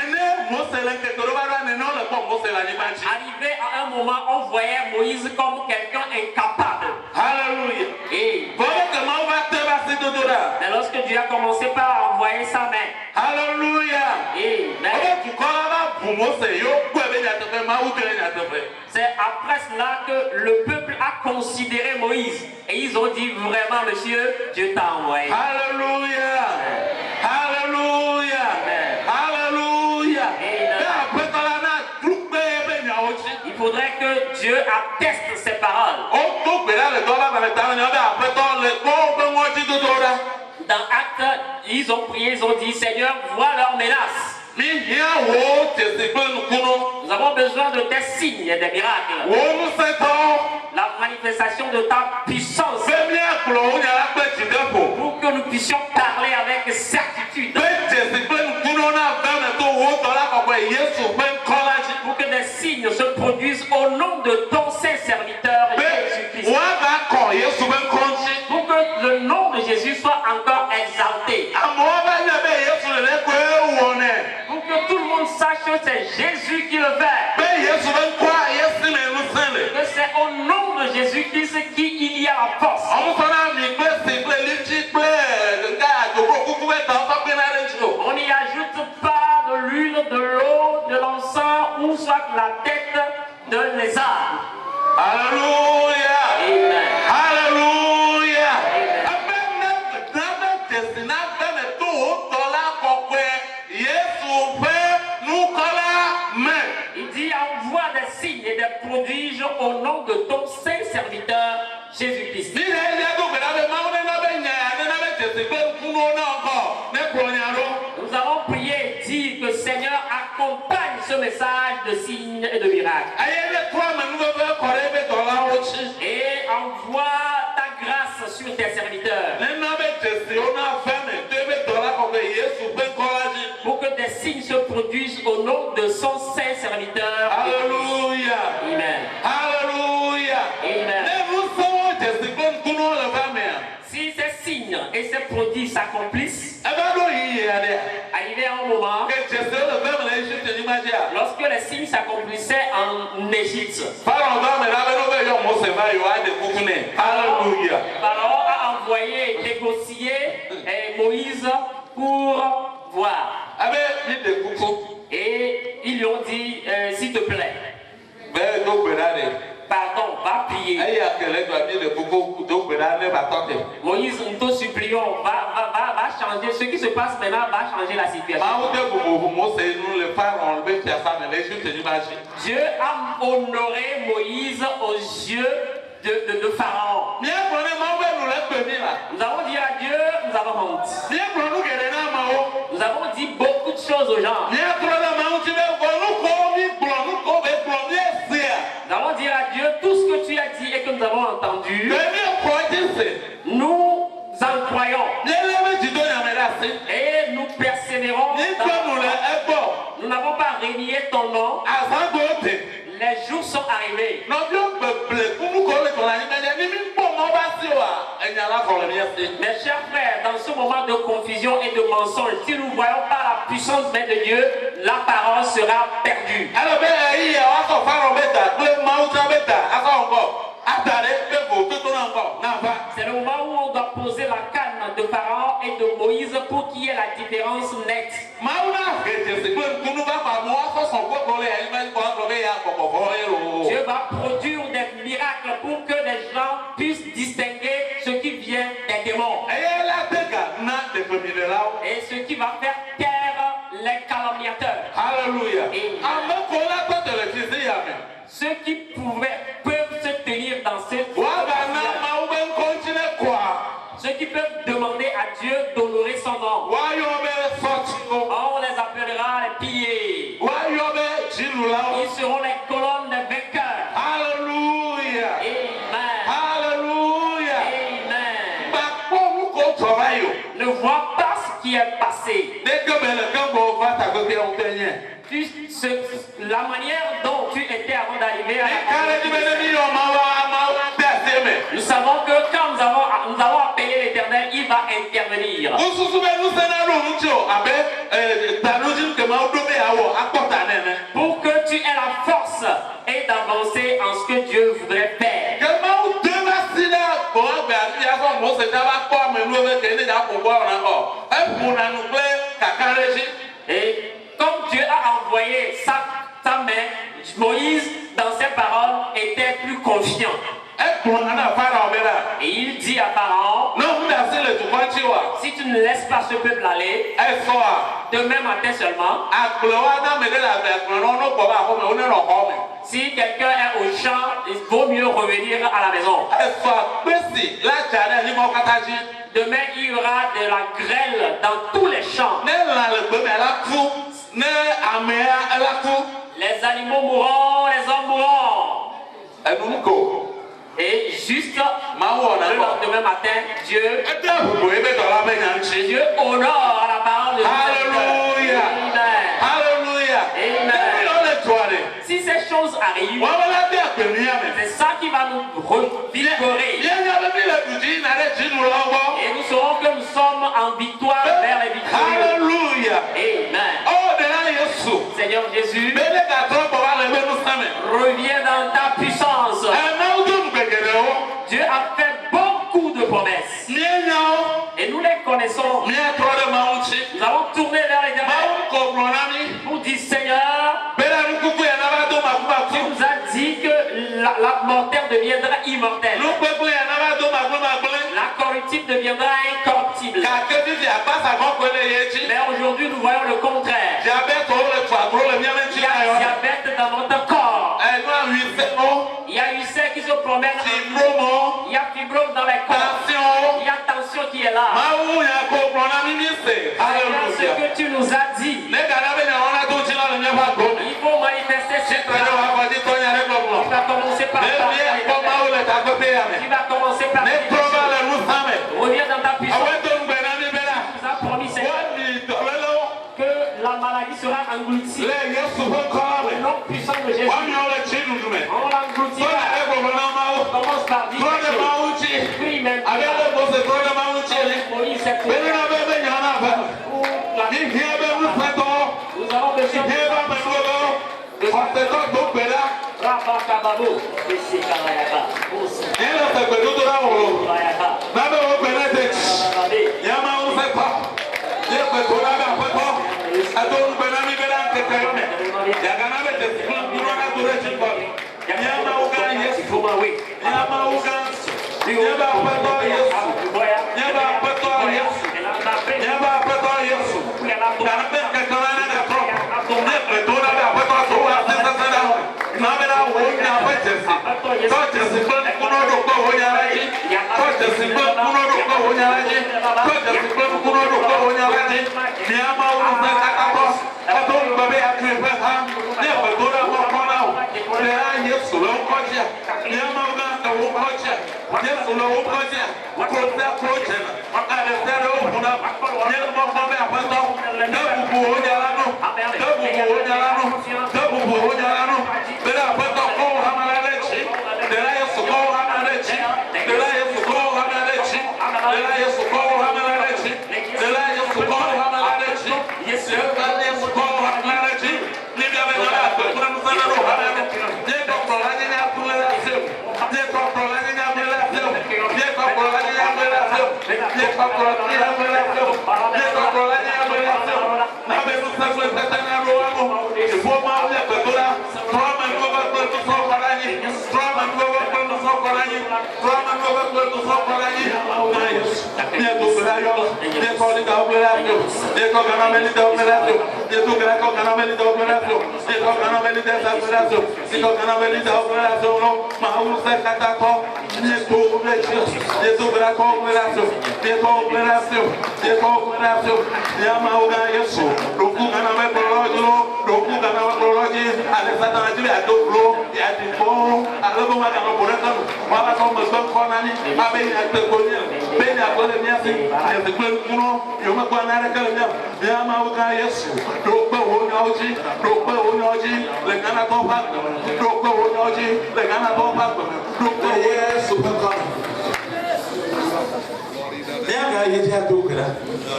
Arrivé à un moment, on voyait Moïse comme quelqu'un incapable. Alléluia. Et mais lorsque Dieu a commencé par envoyer sa main. Alléluia. Et c'est après cela que le peuple a considéré Moïse. Et ils ont dit vraiment, monsieur, Dieu t'a envoyé. Alléluia. Alléluia. Alléluia. Il faudrait que Dieu atteste ses paroles. Dans Actes, ils ont prié, ils ont dit, Seigneur, vois leurs menaces. Nous avons besoin de tes signes et des miracles. La manifestation de ta puissance. Pour que nous puissions parler avec certitude. Pour que des signes se produisent au nom de ton saint serviteur Jésus-Christ. Pour que le nom de Jésus soit encore exalté. Pour que tout le monde sache que c'est Jésus qui le fait. Que c'est au nom de Jésus-Christ qu'il y a la force. On n'y ajoute pas de l'huile, de l'eau, de l'encens ou soit la tête de lézard. Alléluia. Amen. Alléluia. Il dit envoie des signes et des prodiges au nom de ton saint serviteur Jésus-Christ. Nous allons prier et dire que Seigneur accompagne ce message de signes et de miracles. Et envoie ta grâce sur tes serviteurs. Pour que des signes se produisent au nom de son saint serviteur. Alléluia. Amen. Alléluia. Amen. Si ces signes et ces produits s'accomplissent, arrivé à un moment, lorsque les signes s'accomplissaient en Égypte, Pharaon a envoyé négocier Moïse pour voir. Abe mi de kuku. Et ils lui ont dit, s'il te plaît, Bẹ́ẹ̀ tó gbéra de. pardon, va prier. Ẹyẹ akẹlẹ do mi de kuku tó gbéra ne ba tọ́ tẹ. Moïse, nous te supplions, va changer. Ce qui se passe maintenant va changer la situation. Maawu de gbogbo Mose nu le Pharaon bẹ fiasa ne le Égypte ni ba si. Dieu a honoré Moïse aux yeux de Pharaon. Miẹ kplɔ ne maawu bẹ nu le gbe mi la. Nous avons dit à Dieu, nous avons honte. Miẹ kplɔ nu gɛrɛ na maawu. Nous avons dit beaucoup de choses aux gens. Miẹ kplɔ ne maawu ti bɛ gbɔ nu ko mi gblɔ nu ko bɛ gblɔ mi esia. Nous allons dire à Dieu tout ce que tu as dit et que nous avons entendu. Bẹ́ẹ̀ mi kɔ ti se. Nous en croyons Miẹ lé mi ti do yàmɛ da si. et nous persévérons. Ni gbɔ nu le egbɔ. Nous n'avons pas renié ton nom. Azan do te. Les jours sont arrivés. Nɔviwo gbegble kunu ko le tɔ la anyigba dɛ ni mi kpɔ mɔ ba si wa enya la fɔ le mi esi. Mes chers frères, dans ce moment de confusion et de mensonge, si nous ne voyons pas la puissance main de Dieu, la parole sera perdue. Alors bɛ eyi ya wa sɔ Pharaon bɛ ta kple maawu ta bɛ ta asɔ ŋgɔ ata ɖe bɛ vo toto na ŋgɔ n'ava. C'est le moment où on doit poser la canne de Pharaon et de Moïse pour qu'il y ait la différence nette. Maawu na he dzesi kple nkunu ba ma mo afɔ sɔn gbɔgbɔ le anyigba dzi kɔ agblɔ bɛ ya kɔkɔfɔ ye o. Dieu va produire des miracles pour que les gens puissent distinguer ce qui vient des démons. Eye la te ga na teƒemiɖelawo. Et ce qui va faire taire les calomniateurs. Alléluia. Amen. Ame ko la tɔ te le fi si yame. Ceux qui peuvent se tenir dans cette Wa ga na maawu bɛ ŋkɔntsi ne kɔa. ceux qui peuvent demander à Dieu d'honorer son nom. Wa yɔ bɛ sɔtiwo. On les appellera les piliers. Wa yɔ bɛ dzilulawo. Ils seront les colonnes des vainqueurs. Alléluia. Amen. Alléluia. Amen. Ba kpɔ nu ko tɔ va yi o. Ne vois pas ce qui est passé. Ne ke bɛ le ke bɔ va ta gbegbe wo tɛ nye. La manière dont tu étais avant d'arriver à Ni la kare di bɛ ne mi yɔ maawu de ase me. nous savons que quand nous avons appelé l'Éternel, il va intervenir. Ususu bɛ nu sɛnɛ do nu tsi o abe tanudzi ke maawu do be awɔ akpɔta nene. Pour que tu aies la force et d'avancer en ce que Dieu voudrait faire. Ke maawu de va si ɖe gbɔ agbe afi ya fɔ Mose ta va kpɔ ame nuwo be ke ne dza ƒo bɔ na kɔ. Eƒo na nu kple kaka ɖe dzi. Et comme Dieu a envoyé sa main, Moïse, dans ses paroles, était plus confiant. Ekplɔ na na Pharaon be la. Et il dit à Pharaon, Ne ŋu ɖe asi le dukɔ dzi wa. si tu ne laisses pas ce peuple aller, Esɔa. demain matin seulement, Agblewa na me ɖe le agble kplɔ no gbɔ va aƒe me wo ne nɔ xɔ me. si quelqu'un est au champ, il vaut mieux revenir à la maison. Esɔa kpesi la dza ɖe anyigba katã dzi. Demain, il y aura de la grêle dans tous les champs. Ne lã le gbe me la ku, ne amea ela ku. Les animaux mourront, les hommes mourront. Enu ko. Et juste Maawu wɔ na le kɔ. lendemain matin, Dieu Ede ʋuʋu ebe dɔ la be nya ŋuti. Dieu honore la parole de Dieu. Alléluia. Amen. Alléluia. Amen. Ne yɔ le toa de. Si ces choses arrivent, Wɔn be la de agbemia me. c'est ça qui va nous revigorer. Mienya be mi le du dzi yina ɖe dzinulawo gbɔ. Et nous saurons que nous sommes en victoire vers les victorieux. Alléluia. Amen. Oh, de la Yesu. Seigneur Jésus, Be ne gatrɔ gbɔ va le be nu same. reviens dans ta puissance. Maawu do ŋugbegelewo. Dieu a fait beaucoup de promesses. Mienya wo. Et nous les connaissons. Miatrɔ ɖe Maawu ŋuti. Nous avons tourné vers les Maawu derniers ko gblɔ na mi. pour dire Seigneur, Be la nukuku ya na va do tu makumaku. nous as dit que la mortelle deviendra immortelle. Nukpekpe ya na va do magblẽmagblẽ. La corruptible deviendra incorruptible. Gake fifi agbasa gbɔkpɔ le ye dzi. Mais aujourd'hui, nous voyons le contraire. Diabète le tu agro le mia Il ŋuti y a la yɔ. diabète dans notre corps. Ɛnu awi se mo. Il y a ulcère qui se promène. Fibrome. Il y a fibrome dans les corps. Tension. Il y a tension qui est là. Maawu ya ko gblɔ na mi mi se. Seigneur, ce Alléluia. que tu nous as dit, Ne gana be nyɔnua to dzi la le miaƒe agbo me. il faut manifester ce Tsitre ɖe wo afɔdzi tɔ nya ɖe gbɔgblɔ. Tu vas commencer par Ne ta fia kpɔ Maawu le takpekpe ya me. Tu vas commencer par Ne trɔ va le nu sa me. reviens dans ta puissance. Awoe do ŋugbe na mi be la. Tu nous as promis, Seigneur, Woaɖi dɔlélewo que la maladie sera engloutie. le Yesu ƒe ŋkɔ la Au me. nom puissant de Jésus, Woamiawo le tsiɖuɖu me. on l'engloutira. Trɔ ɖe gbɔgblɔ na Maawu. Commence par dire Trɔ quelque ɖe chose. Maawu ŋuti. Prie Abe maintenant. ale Mose trɔ ɖe Maawu ŋuti ene. Moïse est Be nena be be nya na ƒe. pour la Mi hiã be ŋusẽtɔwo. Nous avons besoin Hiã be amenuwo. Xɔsetɔ do gbe la. Rabakababo, Esekayaba, Nye le se gbedodoɖa wɔwɔ. Osayaba, Na be wo gbe ne de tsi. Rababé, Nye Maawu ŋusẽtɔ.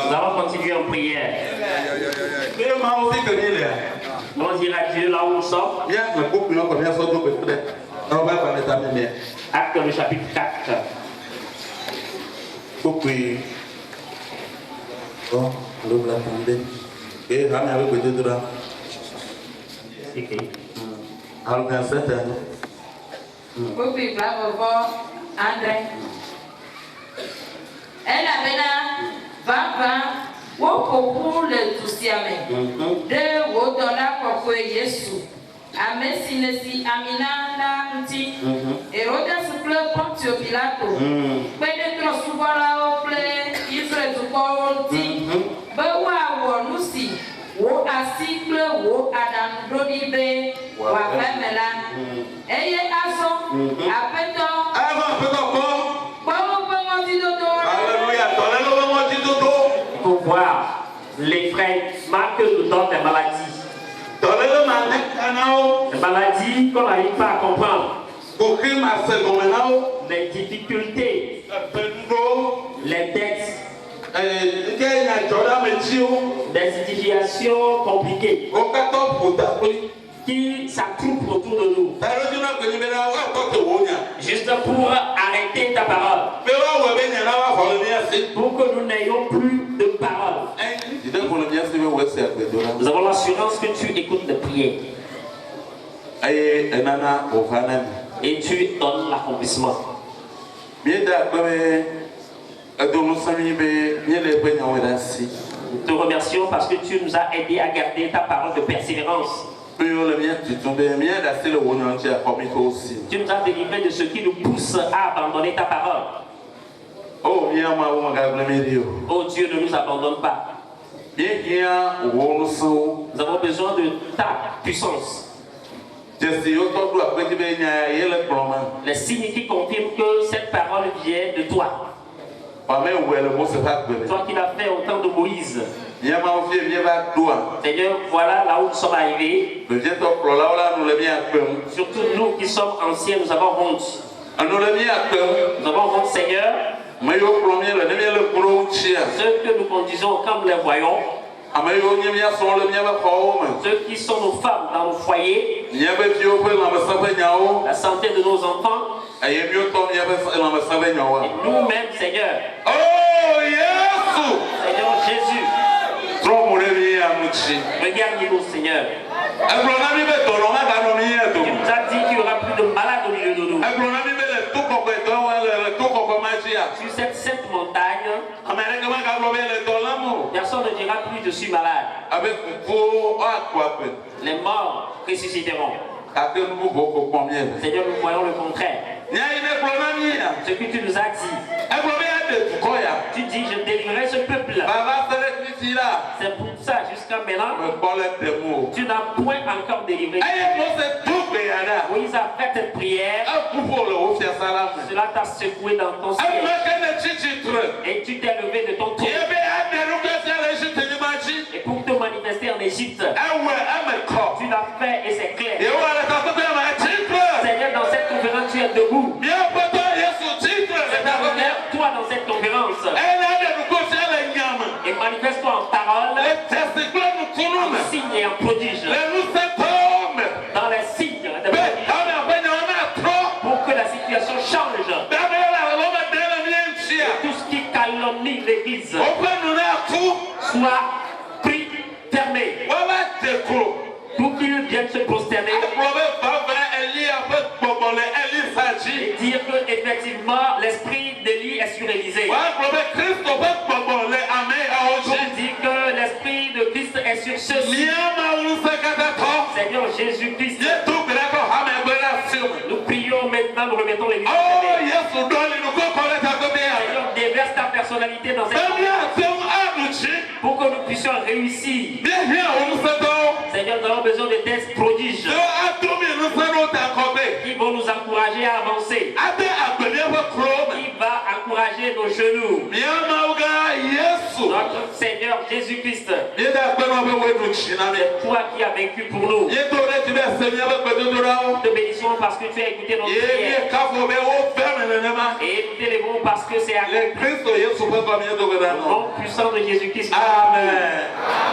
Nous allons continuer en prière. On dira à Dieu là où nous sommes. Acte le chapitre 4. Kopi Bravo André. Elle avait là 20 pour le douzième. De Wodona pour Yesu. Amen sinesi amina na nti. Hérodas ple Pontio Pilato. Pedro subala ople Israël du Corti. Bewa wonusi. Wo asiple wo adam dodibe wa femela. Eye aso apeto. Il faut voir les frères marquent nous donnent des maladies. Des maladies qu'on n'arrive pas à comprendre. Les difficultés, les dettes, des situations compliquées qui s'attroupent autour de nous. Juste pour arrêter ta parole. Pour que nous n'ayons plus de parole. Nous avons l'assurance que tu écoutes les prières. Et tu donnes l'accomplissement. Nous te remercions parce que tu nous as aidés à garder ta parole de persévérance. Tu nous as délivré de ce qui nous pousse à abandonner ta parole. Oh Dieu, ne nous abandonne pas. Nous avons besoin de ta puissance. Les signes qui confirment que cette parole vient de toi. Toi qui l'as fait au temps de Moïse. Seigneur, voilà là où nous sommes arrivés. Surtout nous qui sommes anciens, nous avons honte. Nous avons honte, Seigneur. Ceux que nous conduisons comme les voyons. Ceux qui sont nos femmes dans nos foyers. La santé de nos enfants. Et nous-mêmes, Seigneur. Oh, Jésus. Seigneur Jésus. Regarde-nous, Seigneur. Elle Tu nous as dit qu'il n'y aura plus de malades au milieu de nous. Sur cette sainte montagne, personne ne dira plus je suis malade. Les morts ressusciteront. Seigneur, nous voyons le contraire. Ce que tu nous as dit. Tu dis, je délivrerai ce peuple. C'est pour ça, jusqu'à maintenant, tu n'as point encore délivré. Moïse a fait cette prière. Cela t'a secoué dans ton siège. Et tu t'es levé de ton trône. Et pour te manifester en Égypte, tu l'as fait et c'est clair. Seigneur, dans cette conférence, tu es debout. Toi dans cette conférence. Et manifeste-toi en parole, en signe et en prodige. Dans les signes de prodige. Pour que la situation change. Et tout ce qui calomnie l'église soit pris, fermé. Pour qu'ils viennent se prosterner. Et dire que effectivement l'esprit d'Élie est sur Élisée. Je dis que l'esprit de Christ est sur ceux-ci. Seigneur Jésus-Christ. Nous prions maintenant, nous remettons l'église. Seigneur, déverse ta personnalité dans cette église pour que nous puissions réussir. Seigneur, nous avons besoin de tests prodiges qui vont nous encourager à avancer, qui va encourager nos genoux. Notre Seigneur Jésus-Christ, c'est toi qui as vaincu pour nous. Nous te bénissons parce que tu as écouté notre prière. Et nous t'élèvons parce que c'est accompli. Au nom puissant de Jésus-Christ. Amen.